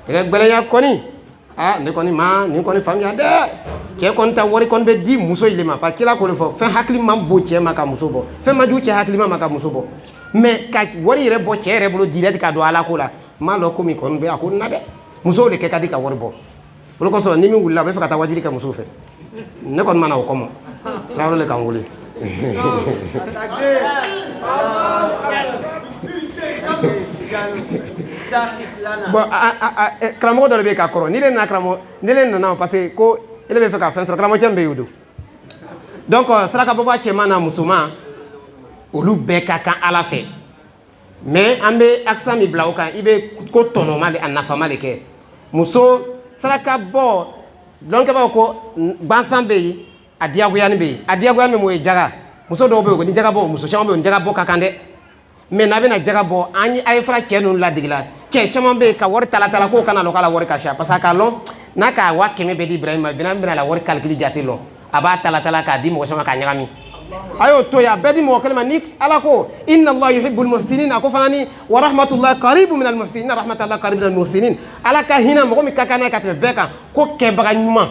tɛgɛ gbɛlɛnya kɔni ah ne kɔni ma nin kɔni faamuya dɛ cɛ kɔni ta wari kɔni bɛ di muso ile ma parce que kila ko le fɔ fɛn hakili ma bon cɛ ma ka muso bɔ fɛn ma jugu cɛ hakili ma ka muso bɔ mais ka wari yɛrɛ bɔ cɛ yɛrɛ bolo direct ka don ala ko la m'a dɔn ko min kɔni bɛ a ko na dɛ musow de kɛ ka di ka wari bɔ olu kosɔn ni min wulila a bɛ fɛ ka taa wajuli kɛ musow fɛ ne kɔni ma na o kɔmɔ tarawele le kan wele bon karamɔgɔ dɔ de bɛ ka kɔrɔ ni ne nana karamɔgɔ ni ne nana parce que ko ele bɛ fɛ ka fɛn sɔrɔ karamɔgɔ cɛ min bɛ yen o don donc sarakabɔba cɛman na musoman olu bɛɛ ka kan ala fɛ mais an bɛ accent min bila o kan i bɛ ko tɔnɔma de a nafama de kɛ muso sarakabɔ dɔnkɛbaaw ko gbansan bɛ yen a diyagoyani bɛ yen a diyagoya min o ye jaga muso dɔw bɛ yen ni jaga bɔ muso caman bɛ yen jaga bɔ ka kan dɛ mais n'a bɛna jaga bɔ a ye fara cɛ ninnu ladigila cɛ caman bɛ yen ka wari tala k'o kana lɔn k'ala wari ka ca parce que a ka lɔn n'a ka 500 bɛ di Ibrahima bɛna la wari calcul jate lɔn a b'a tala k'a di mɔgɔ caman k'a ɲagami a y'o to yen a bɛɛ di mɔgɔ kelen ma ni ala ko inna Allah yuhibbul muhsinin a ko fana ni wa rahmatullahi qaribun minal muhsinin inna rahmatallahi qaribun minal muhsinin ala ka hinɛ mɔgɔ min ka kan n'a ye ka tɛmɛ bɛɛ kan ko kɛbaga ɲuman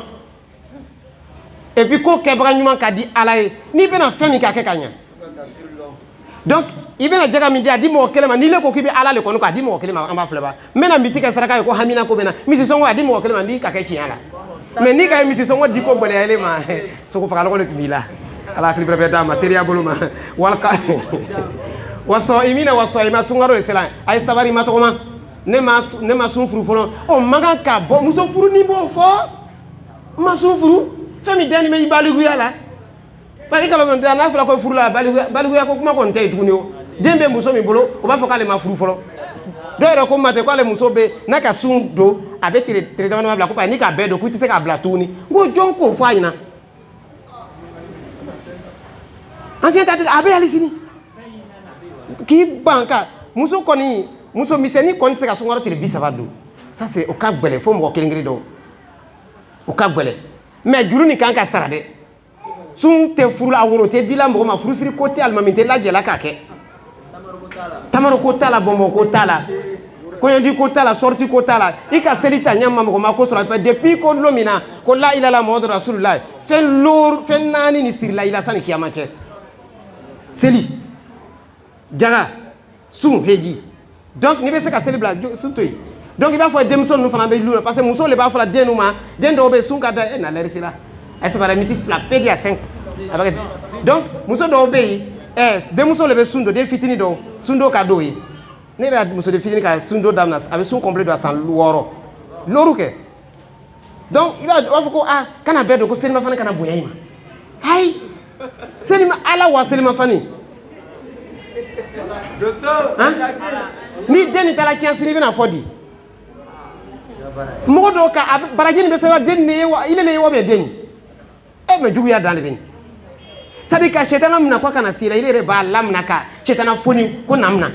et puis ko kɛbaga ɲuman ka di ala ye n'i bɛna fɛn min k'a kɛ ka ɲɛ donc i bɛna jaga min di a di mɔgɔ kelen ma n'i le ko k'i bɛ ala le kɔnɔ k'a di mɔgɔ kelen ma an b'a filɛ ba n bɛna misi kɛ saraka ye ko hamina ko bɛ na misi sɔngɔ a di mɔgɔ kelen ma n'i ka kɛ tiɲɛ la mais n'i ka ye misi sɔngɔ di ko gɛlɛyalen ma sogo fagalɔgɔ de tun b'i la ala hakili bɛrɛ bɛ d'a ma teriya bolo ma walaka wasɔ imina wasɔ ima sunkaro de sera a ye sabari ma tɔgɔma ne ma sun furu fɔlɔ ɔ man kan ka bɔ muso furu ni b'o fɔ n ma sun furu fɛn min dɛni bɛ i baliguya la parce que kalama n'a fɔra ko furu la baliguya ko kuma kɔni tɛ yen tuguni o den bɛ muso min bolo o b'a fɔ k'ale ma furu fɔlɔ dɔw yɛrɛ ko ma tɛ k'ale muso bɛ n'a ka sun don a bɛ tile dama bila ko ayi ni k'a bɛɛ don k'u tɛ se k'a bila tuguni n ko jɔn k'o fɔ a ɲɛna ancien tati a bɛ hali sini k'i ban ka muso kɔni muso misɛnnin kɔni tɛ se ka sunkaro tile 30 don ça c'est o ka gɛlɛn fo mɔgɔ kelen dɔw o ka gɛlɛn mais juru nin kan ka sara dɛ sun tɛ furu la a woro tɛ dila mɔgɔ ma furusiri ko tɛ alimami tɛ lajɛla k'a kɛ tamaro ko t'a la bɔnbɔn ko t'a la kɔɲɔdi ko t'a la sorti ko t'a la i ka seli ta ɲɛ ma mɔgɔ ma ko sɔrɔ depuis ko don min na ko la ilala muhamadu rasulullah fɛn 4 ni sirila i la sani kiyama cɛ seli jaga sun heji donc n'i bɛ se ka seli bila sun to yen donc i b'a fɔ denmuso ninnu fana bɛ lu la parce que muso de b'a fɔla den ninnu ma den dɔw bɛ sun ka da e na lɛri sera a sabara miti 2 pe di a 5 a bɛ kɛ donc muso dɔw bɛ yen denmuso de bɛ sun don den fitinin dɔw sun don ka d'o ye ne yɛrɛ muso de fitinin ka sun don daminɛ a bɛ sun complet don a san 6 lóru kɛ donc i b'a fɔ ko kana bɛɛ don ko selimafani kana bonya i ma ayi selima ala wa selimafani ni den nin taara tiɲɛ sini i bɛna fɔ di mɔgɔ dɔw ka baraji nin bɛ se den nin ye wa ile ne ye wa bɛ den mais juguya dan de bɛ nin c'est à dire ka sɛtana minɛ ko a kana sira ile yɛrɛ b'a lamina ka sɛtana foni ko na mina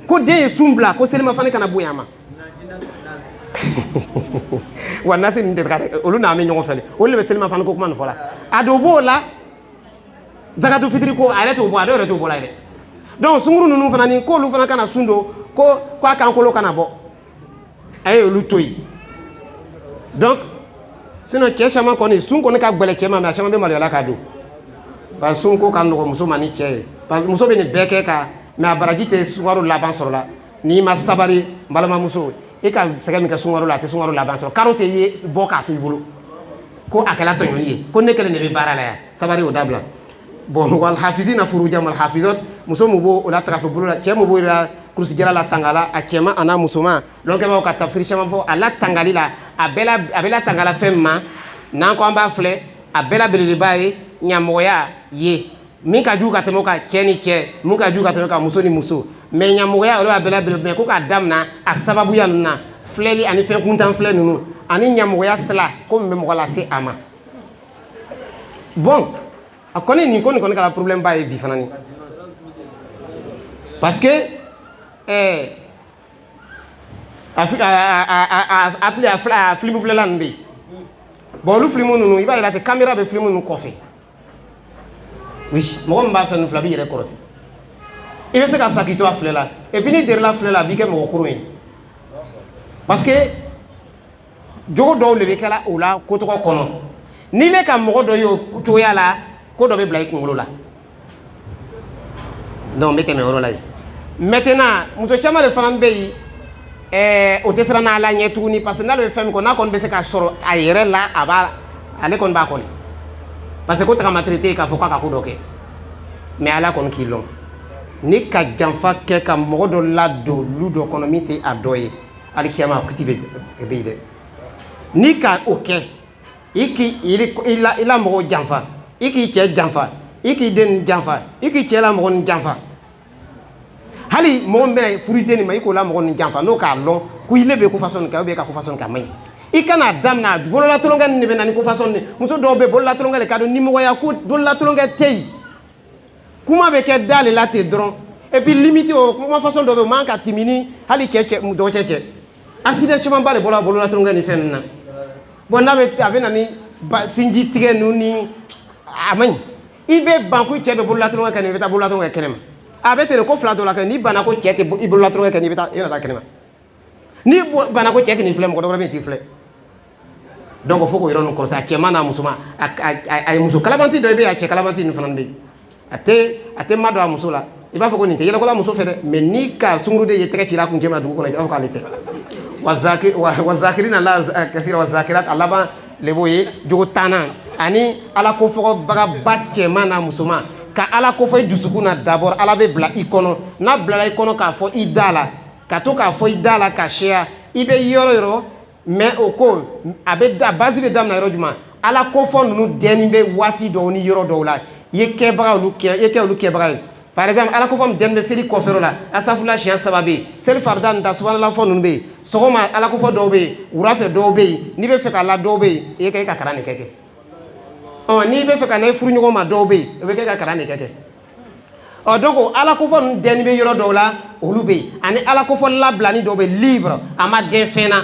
ko den ye sun bila ko selimafani kana bonya a ma wa nasi nin tɛ ka dɛ olu n'a bɛ ɲɔgɔn fɛ olu de bɛ selimafani ko kuma nin fɔ la a dɔ b'o la zakatu fitiri ko a yɛrɛ t'o bɔ a dɔw yɛrɛ t'o bɔ la yɛrɛ donc sunkuru ninnu fana ni k'olu fana kana sun don ko a kan kolo kana bɔ a ye olu to yen donc sinon cɛ caman kɔni sun kɔni ka gɛlɛn cɛ ma mais a caman bɛ maloyala k'a don parce que sun ko ka nɔgɔ muso ma ni cɛ ye parce que muso bɛ nin bɛɛ kɛ ka mais a baraji tɛ sunkaro laban sɔrɔ la n'i ma sabari n balimamuso i ka sɛgɛ min kɛ sunkaro la a tɛ sunkaro laban sɔrɔ karo tɛ ye bɔ k'a to i bolo ko a kɛla tɔɲɔni ye ko ne kelen de bɛ baara la yan sabari o dabila bon wal hafizi na furu jamal hafizot muso mu bo o la taga fɛ bolo la cɛ mu bo la kurusi jala la tangala a cɛma a n'a musoman donc kɛbaaw ka tafsiri caman fɔ a la tangali la a bɛ la tangala fɛn min ma n'an ko an b'a filɛ a bɛɛ la belebeleba ye ɲamɔgɔya ye min ka jugu ka tɛmɛ o kan cɛ ni cɛ min ka jugu ka tɛmɛ o kan muso ni muso mais ɲamɔgɔya o de b'a bɛɛ la belebeleba ye ko k'a daminɛ a sababuya ninnu na filɛli ani fɛn kuntan filɛ ninnu ani ɲamɔgɔya sila ko min bɛ mɔgɔ lase a ma bon a kɔni nin ko nin kɔni kɛra problème ba ye bi fana ni parce que a film filɛla ninnu bɛ yen bon olu film ninnu i b'a yira ten caméra bɛ film ninnu kɔfɛ oui mɔgɔ min b'a fɛ ninnu filɛ a b'i yɛrɛ kɔlɔsi i bɛ se ka sa k'i to a filɛ la et puis n'i dɛrɛla filɛ la a b'i kɛ mɔgɔ kuru ye parce que jogo dɔw le bɛ kɛla o la ko tɔgɔ kɔnɔ n'i bɛ ka mɔgɔ dɔ ye o cogoya la ko dɔ bɛ bila i kunkolo la donc n bɛ tɛmɛ o yɔrɔ la yen maintenant muso caman de fana bɛ yen o tɛ siran n'ala ɲɛ tuguni parce que n'ale bɛ fɛn min kɔ n'a kɔni bɛ se ka sɔrɔ a yɛrɛ la a b'a ale kɔni b'a kɔni parce que ko tagama traité k'a fɔ k'a ka ko dɔ kɛ mais ala kɔni k'i lɔn ni ka janfa kɛ ka mɔgɔ dɔ ladon lu dɔ kɔnɔ min tɛ a dɔ ye hali kiyama a kiti bɛ yen dɛ n'i ka o kɛ i la mɔgɔw janfa i k'i cɛ janfa i k'i den janfa i k'i cɛ la mɔgɔ nin janfa hali mɔgɔ min bɛna furu den nin ma i k'o la mɔgɔ nin janfa n'o k'a lɔn ko ile bɛ ko façon nin kɛ ou bien ka ko façon nin kɛ a man ɲi i kana daminɛ bololatolonkɛ nin de bɛ na ni ko façon nin muso dɔw bɛ bololatolonkɛ de ka don nimɔgɔya ko bololatolonkɛ tɛ yen kuma bɛ kɛ da le la ten dɔrɔn et puis limite o kuma façon dɔ bɛ yen o man ka timini hali dɔgɔcɛ cɛ accident caman ba de bɔra bololatolonkɛ ni fɛn ninnu na bon n'a bɛ a bɛ na ni sinji tigɛ ninnu ni a man ɲi i bɛ ban ko i cɛ bɛ bololatolonkɛ kɛ nin i bɛ taa bololatolonkɛ kɛnɛ ma a bɛ ten ko fila dɔ la kɛ n'i banna ko cɛ tɛ i bololatolonkɛ kɛ nin i bɛ taa kɛnɛ ma n'i banna ko cɛ kɛ nin filɛ mɔgɔ dɔ wɛrɛ bɛ t'i filɛ donc fo k'o yɔrɔ ninnu kɔlɔsi a cɛman n'a musoman a muso kalabanti dɔ bɛ yen a cɛ kalabanti ninnu fana bɛ yen a tɛ ma don a muso la i b'a fɔ ko nin tɛ yɛlɛkola muso fɛ dɛ mais n'i ka sunkuruden ye tɛgɛ ci la a kun cɛ ma dugu kɔnɔ i b'a fɔ k'ale tɛ wa zakirina la kasira wa zakirat a laban le b'o ye jogo 10nan ani ala ko fɔbagaba cɛman n'a musoman ka ala ko fɔ i dusukun na d'abord ala bɛ bila i kɔnɔ n'a bilala i kɔnɔ k'a fɔ i da la ka to k'a fɔ i da la ka seya i bɛ yɔrɔ yɔrɔ mais o ko a base bɛ daminɛ yɔrɔ jumɛn ala ko fɔ ninnu dɛnni bɛ waati dɔw ni yɔrɔ dɔw la i ye kɛbaga olu kɛbaga ye par exemple ala ko fɔ dɛnni bɛ seli kɔfɛ la asafula siɲɛ 3 bɛ yen seli farida nin ta subhanallah fɔ ninnu bɛ yen sɔgɔma ala ko fɔ dɔw bɛ yen wula fɛ dɔw bɛ yen n'i bɛ fɛ ka la dɔw bɛ yen i ye kɛ i ka kalan de kɛ n'i bɛ fɛ ka na i furu ɲɔgɔn ma dɔw bɛ yen i bɛ kɛ i ka kalan de kɛ donc ala ko fɔ ninnu dɛnni bɛ yɔrɔ dɔw la olu bɛ yen ani ala ko fɔ labilani dɔw bɛ libre a ma gɛn fɛn na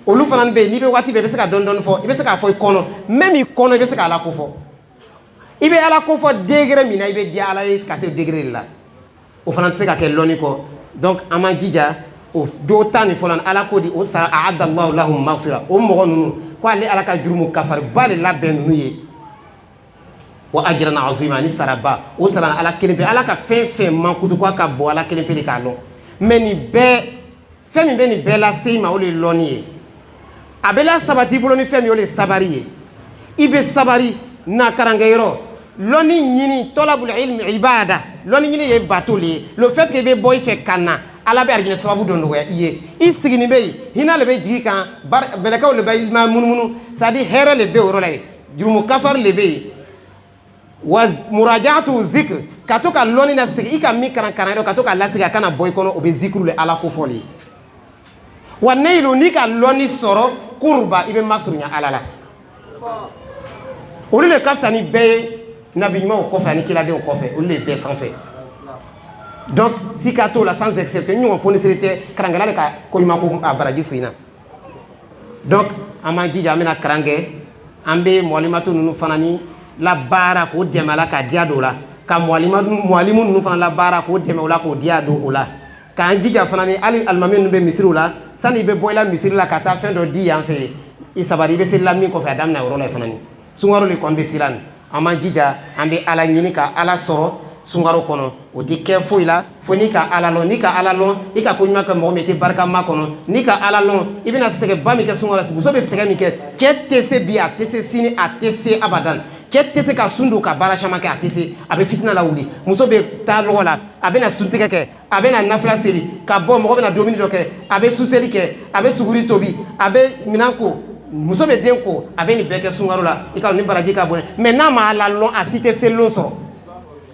olu fana bɛ yen n'i bɛ waati bɛɛ i bɛ se ka dɔɔni dɔɔni fɔ i bɛ se k'a fɔ i kɔnɔ même i kɔnɔ i bɛ se ka ala ko fɔ i bɛ ala ko fɔ degré min na i bɛ diya ala ye ka se degré de la o fana tɛ se ka kɛ lɔnni kɔ donc an ma jija o do 10 nin fɔlɔ ala ko di o sara a'adallahu lahum maghfira o mɔgɔ ninnu ko ale ala ka jurumu kafariba de labɛn ninnu ye wa ajran azima ni saraba o sara ala kelen pe ala ka fɛn fɛn mankutu ko ka bɔ ala kelen pe de k'a lɔn mais nin bɛɛ fɛn min bɛ nin bɛɛ lase i ma o de ye lɔnni ye a bɛ la sabati i bolo ni fɛn min o de ye sabari ye i bɛ sabari na karankɛyɔrɔ lɔnni ɲini tɔlabul ilmi ibada lɔnni ɲini ye bato le ye le fait que i bɛ bɔ i fɛ ka na ala bɛ arijinɛ sababu dɔ nɔgɔya i ye i sigini bɛ yen hinɛ le bɛ jigi kan bɛlɛkɛw le bɛ ma munumunu c'est à dire hɛrɛ le bɛ o yɔrɔ la yen jurumu kafari le bɛ yen wa murajaatu zikr ka to ka lɔnni la sigi i ka min karan yɔrɔ ka to ka lasigi a kana bɔ i kɔnɔ o bɛ zikru le ala ko fɔli ye wa neyilu n'i ka lɔnni sɔrɔ kuruba i bɛ masurunya ala la olu le ka fisa ni bɛɛ ye nabi ɲumanw kɔfɛ ani kiladenw kɔfɛ olu le bɛɛ sanfɛ donc sika t'o la sans exception ɲɔgɔn fonisere tɛ karankɛla de ka koɲuman ko a baraji fo i na donc an b'an jija an bɛna karan kɛ an bɛ mɔlimatu ninnu fana ni la baara k'o dɛmɛ a la ka diya don o la ka mɔlimu ninnu fana la baara k'o dɛmɛ o la k'o diya don o la k'an jija fana ni hali alimami ninnu bɛ misiriw la sani i bɛ bɔ i la misiri la ka taa fɛn dɔ di yan fɛ i sabari i bɛ seli la min kɔfɛ a daminɛ yɔrɔ la fana ni sunkaro le kɔni bɛ sira nin an b'an jija an bɛ ala ɲini ka ala sɔrɔ sunkaro kɔnɔ o tɛ kɛ foyi la fo n'i ka ala lɔn n'i ka ala lɔn i ka koɲuman kɛ mɔgɔ min i tɛ barikama kɔnɔ n'i ka ala lɔn i bɛna sɛgɛnba min kɛ sunkaro la muso bɛ sɛgɛn min kɛ cɛ tɛ se bi a tɛ se sini a tɛ se abadan cɛ tɛ se ka sun don ka baara caman kɛ a tɛ se a bɛ fitina la wuli muso bɛ taa lɔgɔ la a bɛna suntigɛ kɛ a bɛna nafila seli ka bɔ mɔgɔ bɛna domini dɔ kɛ a bɛ suseli kɛ a bɛ suguri tobi a bɛ minan ko muso bɛ den ko a bɛ nin bɛɛ kɛ sunkaro la i ka ni baraji ka bon mais n'a ma ala lɔn a si tɛ selilon sɔrɔ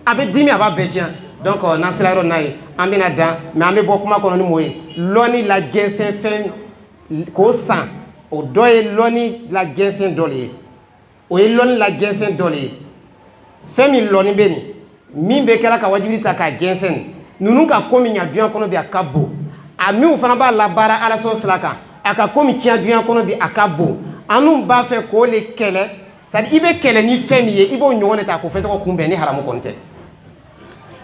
a bɛ dimi a b'a bɛɛ tiɲɛ donc n'an sera yɔrɔ n'a ye an bɛna dan mais an bɛ bɔ kuma kɔnɔ ni mɔɔ ye lɔnni la jɛnsɛn fɛn k'o san o dɔ ye lɔnni la jɛnsɛn dɔ le ye o ye lɔnni la jɛnsɛn dɔ le ye fɛn min lɔnni bɛ nin min bɛ kɛra ka wajibi ta ka jɛnsɛn ninnu ka ko min ɲa duyan kɔnɔ bi a ka bon a minnu fana b'a labaara ala sɔn sira kan a ka ko min tiɲɛ duyan kɔnɔ bi a ka bon an dun b'a fɛ k'o le kɛlɛ c'est à dire i bɛ kɛlɛ ni fɛn min ye i b'o ɲɔgɔn de ta k'o fɛn tɔgɔ kunbɛn ni haramu kɔni tɛ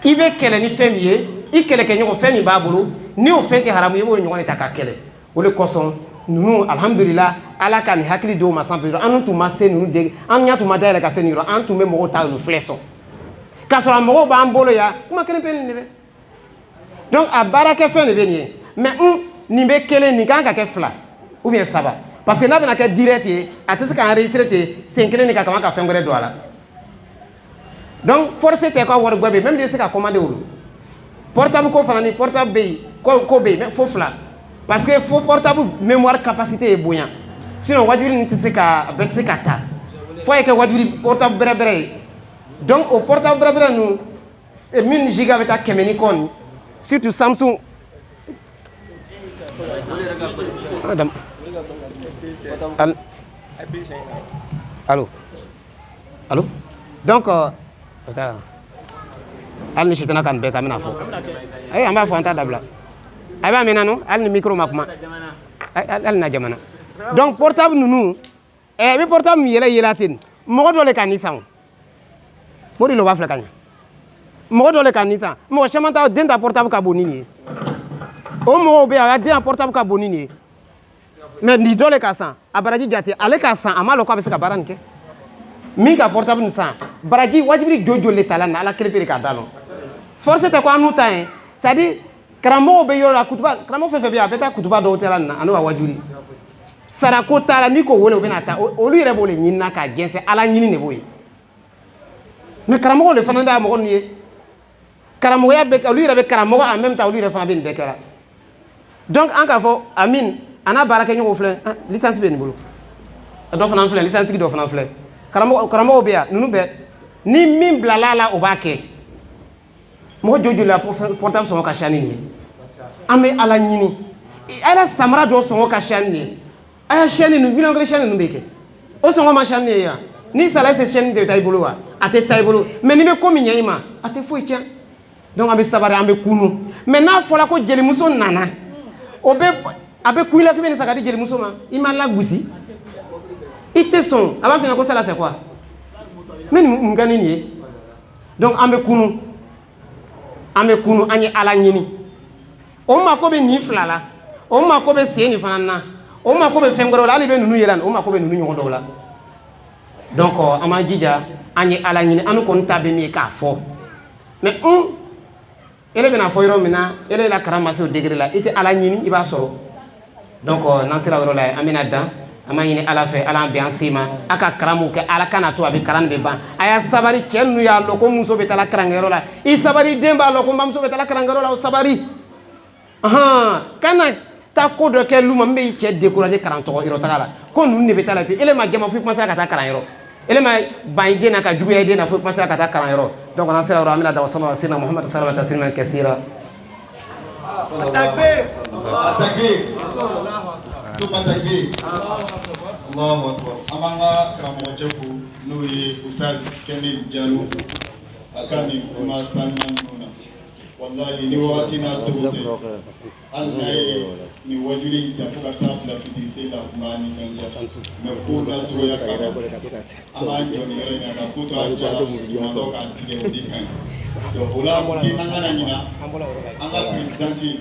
i bɛ kɛlɛ ni fɛn min ye i kɛlɛkɛɲɔgɔn fɛn min b'a bolo ni o fɛn tɛ haramu i b'o ɲɔgɔn de ta ka kɛlɛ o de kosɔn nunu alhamdulillah ala ka ni hakili do ma sanpé anu tun ma se nunu de an nya tun ma da yɛlɛ ka se ni yɔrɔ an tun bɛ mɔgɔw ta olu filɛ sɔn k'a sɔrɔ a mɔgɔw b'an bolo ya kuma kelen pe nin de bɛ donc a baarakɛ fɛn de bɛ nin ye mais nin bɛ kelen nin kan ka kɛ fila ou bien saba parce que n'a bɛna kɛ direct ye a tɛ se ka enregistrer ten sen kelen de ka kama ka fɛn wɛrɛ don a la donc forcé tɛ ka wari guwa bɛ yen même de se ka commander olu portable ko fana ni portable bɛ yen ko bɛ yen mais fo fila parce que fo portable mémoire capacité ye bonya sinon wajuli nin tɛ se ka bɛɛ tɛ se ka ta fo a ye kɛ wajuli portable bɛrɛbɛrɛ ye donc o portable bɛrɛbɛrɛ ninnu 1000 giga bɛ taa 100 ni kɔ nin surtout Samsung allo donc hali ni sitana kan bɛɛ ka bɛna fɔ an b'a fɔ an t'a dabila a b'a mɛn no hali ni micro ma kuma hali na jamana donc portable ninnu i bɛ portable min yɛlɛ ten mɔgɔ dɔ le ka nin san o de la o b'a filɛ ka ɲɛ mɔgɔ dɔ le ka nin san mɔgɔ caman ta den ta portable ka bon ni nin ye o mɔgɔw bɛ yen a ka den portable ka bon ni nin ye mais nin dɔ le ka san a baraji jate ale ka san a m'a dɔn k'a bɛ se ka baara nin kɛ min ka portable nin san baraji wajibili joli le tala nin ala kelen pe de k'a da lɔn force tɛ ko an n'u ta ye c'est à dire karamɔgɔw bɛ yɔrɔ la kutuba karamɔgɔ fɛn fɛn bɛ yen a bɛ taa kutuba dɔw tɛ la nin na a n'o ka wajuli sarako t'a la n'i k'o wele u bɛ na taa olu yɛrɛ b'o le ɲini na k'a jɛnsɛn ala ɲini de b'o ye mais karamɔgɔw de fana bɛ mɔgɔ ninnu ye karamɔgɔya bɛ olu yɛrɛ bɛ karamɔgɔ en même temps olu yɛrɛ fana bɛ nin bɛɛ kɛ la donc an k'a fɔ Amin a n'a baarakɛɲɔgɔnw filɛ licence bɛ nin bolo dɔ fana filɛ licence tigi dɔ fana filɛ karamɔgɔw bɛ yan ninnu bɛɛ ni min bilala a la o b'a kɛ mɔgɔ joli la portable sɔngɔ ka ca ni nin ye an bɛ ala ɲini ala samara dɔ sɔngɔ ka ca ni nin ye a y'a chaîne ninnu million kelen chaîne ninnu bɛ kɛ o sɔngɔ ma ca ni nin ye yan ni sala se chaîne de bɛ taa i bolo wa a tɛ taa i bolo mais n'i bɛ ko min ɲɛ i ma a tɛ foyi tiɲɛ donc an bɛ sabari an bɛ kunu mais n'a fɔra ko jelimuso nana o bɛ a bɛ kun i la k'i bɛ nin san ka di jelimuso ma i ma lagosi i tɛ sɔn a b'a f'i ɲɛna ko sala c'est quoi mais mun kɛ ni nin ye donc an bɛ kunu an ye ala ɲini o mako bɛ nin fila la o mako bɛ sen nin fana na o mako bɛ fɛn wɛrɛw la hali bɛ ninnu yɛlɛ o mako bɛ ninnu ɲɔgɔn dɔw la donc an b'an jija an ye ala ɲini an kɔni ta bɛ min ye k'a fɔ mais ele bɛna fɔ yɔrɔ min na ele la kalan ma se o degré la i tɛ ala ɲini i b'a sɔrɔ donc n'an sera o yɔrɔ la an bɛna dan an b'a ɲini ala fɛ ala bɛn an se ma a ka kalan mun kɛ ala kana to a bɛ kalan de ban a y'a sabari cɛ ninnu y'a lɔn ko muso bɛ taa kalankɛyɔrɔ la i sabari den b'a lɔn ko bamuso bɛ taa kalankɛyɔrɔ la o sabari kana taa ko dɔ kɛ lu ma min bɛ cɛ décourager kalantɔgɔ yɔrɔ taga la ko ninnu de bɛ taa la puis ele ma jama fo i commencer ka taa kalanyɔrɔ ele ma ban i den na ka juguya i den na fo i commencer ka taa kalanyɔrɔ donc n'an sera o yɔrɔ an bɛna da wa sallallahu alaihi wa sallam Muhammad sallallahu alaihi wa sallam kasira
Allahu Akbar. Amanga karamɔgɔ cɛ fo n'o ye Usaz Kɛmi Jalo a ka nin kuma sanuya ninnu na wallahi ni wagati n'a togo tɛ hali n'a ye nin wajuli in ta fo ka taa bila fitiriseli la kun b'a nisɔndiya mais ko n'a togoya kama an b'an jɔ nin yɔrɔ in na ka ko to a jala surutuma dɔ k'a tigɛ o de ka ɲi donc o la pour que an kana ɲina an ka présidente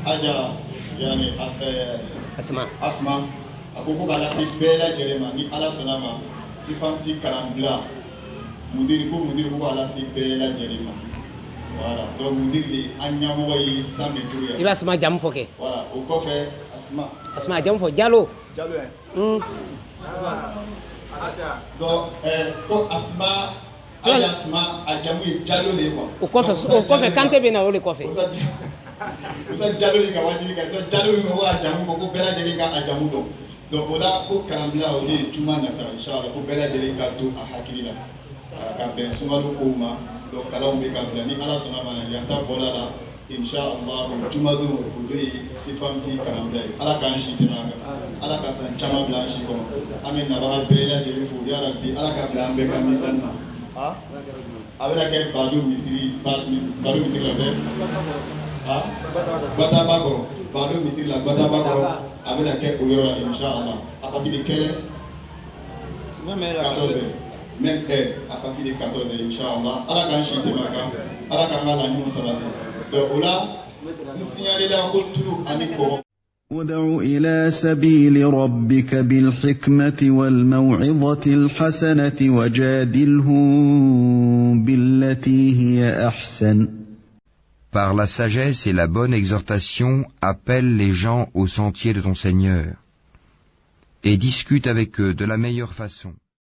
Aja yani Asma a ko k'a lase bɛɛ lajɛlen ma ni ala sɔnna ma sifamsi kalanbila mudiri ko k'a lase bɛɛ lajɛlen ma voilà donc mudiri de an ɲɛmɔgɔ ye Samɛ Ture
i b'a Asma jamu fɔ kɛ
voilà o kɔfɛ Asma
jamu fɔ Jalo
donc ko Asma Aja Asma a jamu ye Jalo de quoi
o kɔfɛ Kante bɛ na o de kɔfɛ
Usa Jalo de ka wajibi ka donc Jalo min ko a jamu fɔ ko bɛɛ lajɛlen ka a jamu dɔn donc o la ko kalanbila o de ye juma nata inchallah ko bɛɛ lajɛlen ka to a hakili la ka bɛn sunkalo kow ma donc kalanw bɛ ka bila ni ala sɔnna ma yan ta bɔra la inchallah juma don o de ye sifamsi kalanbila ye ala k'an si tɛmɛ an kan ala ka san caman bila an si kɔnɔ an bɛ nabaga bɛɛ lajɛlen fo yarabi ala ka bila an bɛɛ ka mizani na a bɛna kɛ bado misiri la tɛ Gbadaba kɔrɔ bado misiri la Gbadaba kɔrɔ a bɛna kɛ o yɔrɔ la inchallah à partir de quelle heure 14 heures même heure à partir de 14 heures inchallah ala k'an si tɛmɛ a kan ala k'an ka laɲiniw sabati donc o la n signalé la ko tulu ani kɔgɔ
ادع إلى سبيل ربك بالحكمة والموعظة الحسنة وجادلهم بالتي هي أحسن.
Par la sagesse et la bonne exhortation, appelle les gens au sentier de ton Seigneur et discute avec eux de la meilleure façon.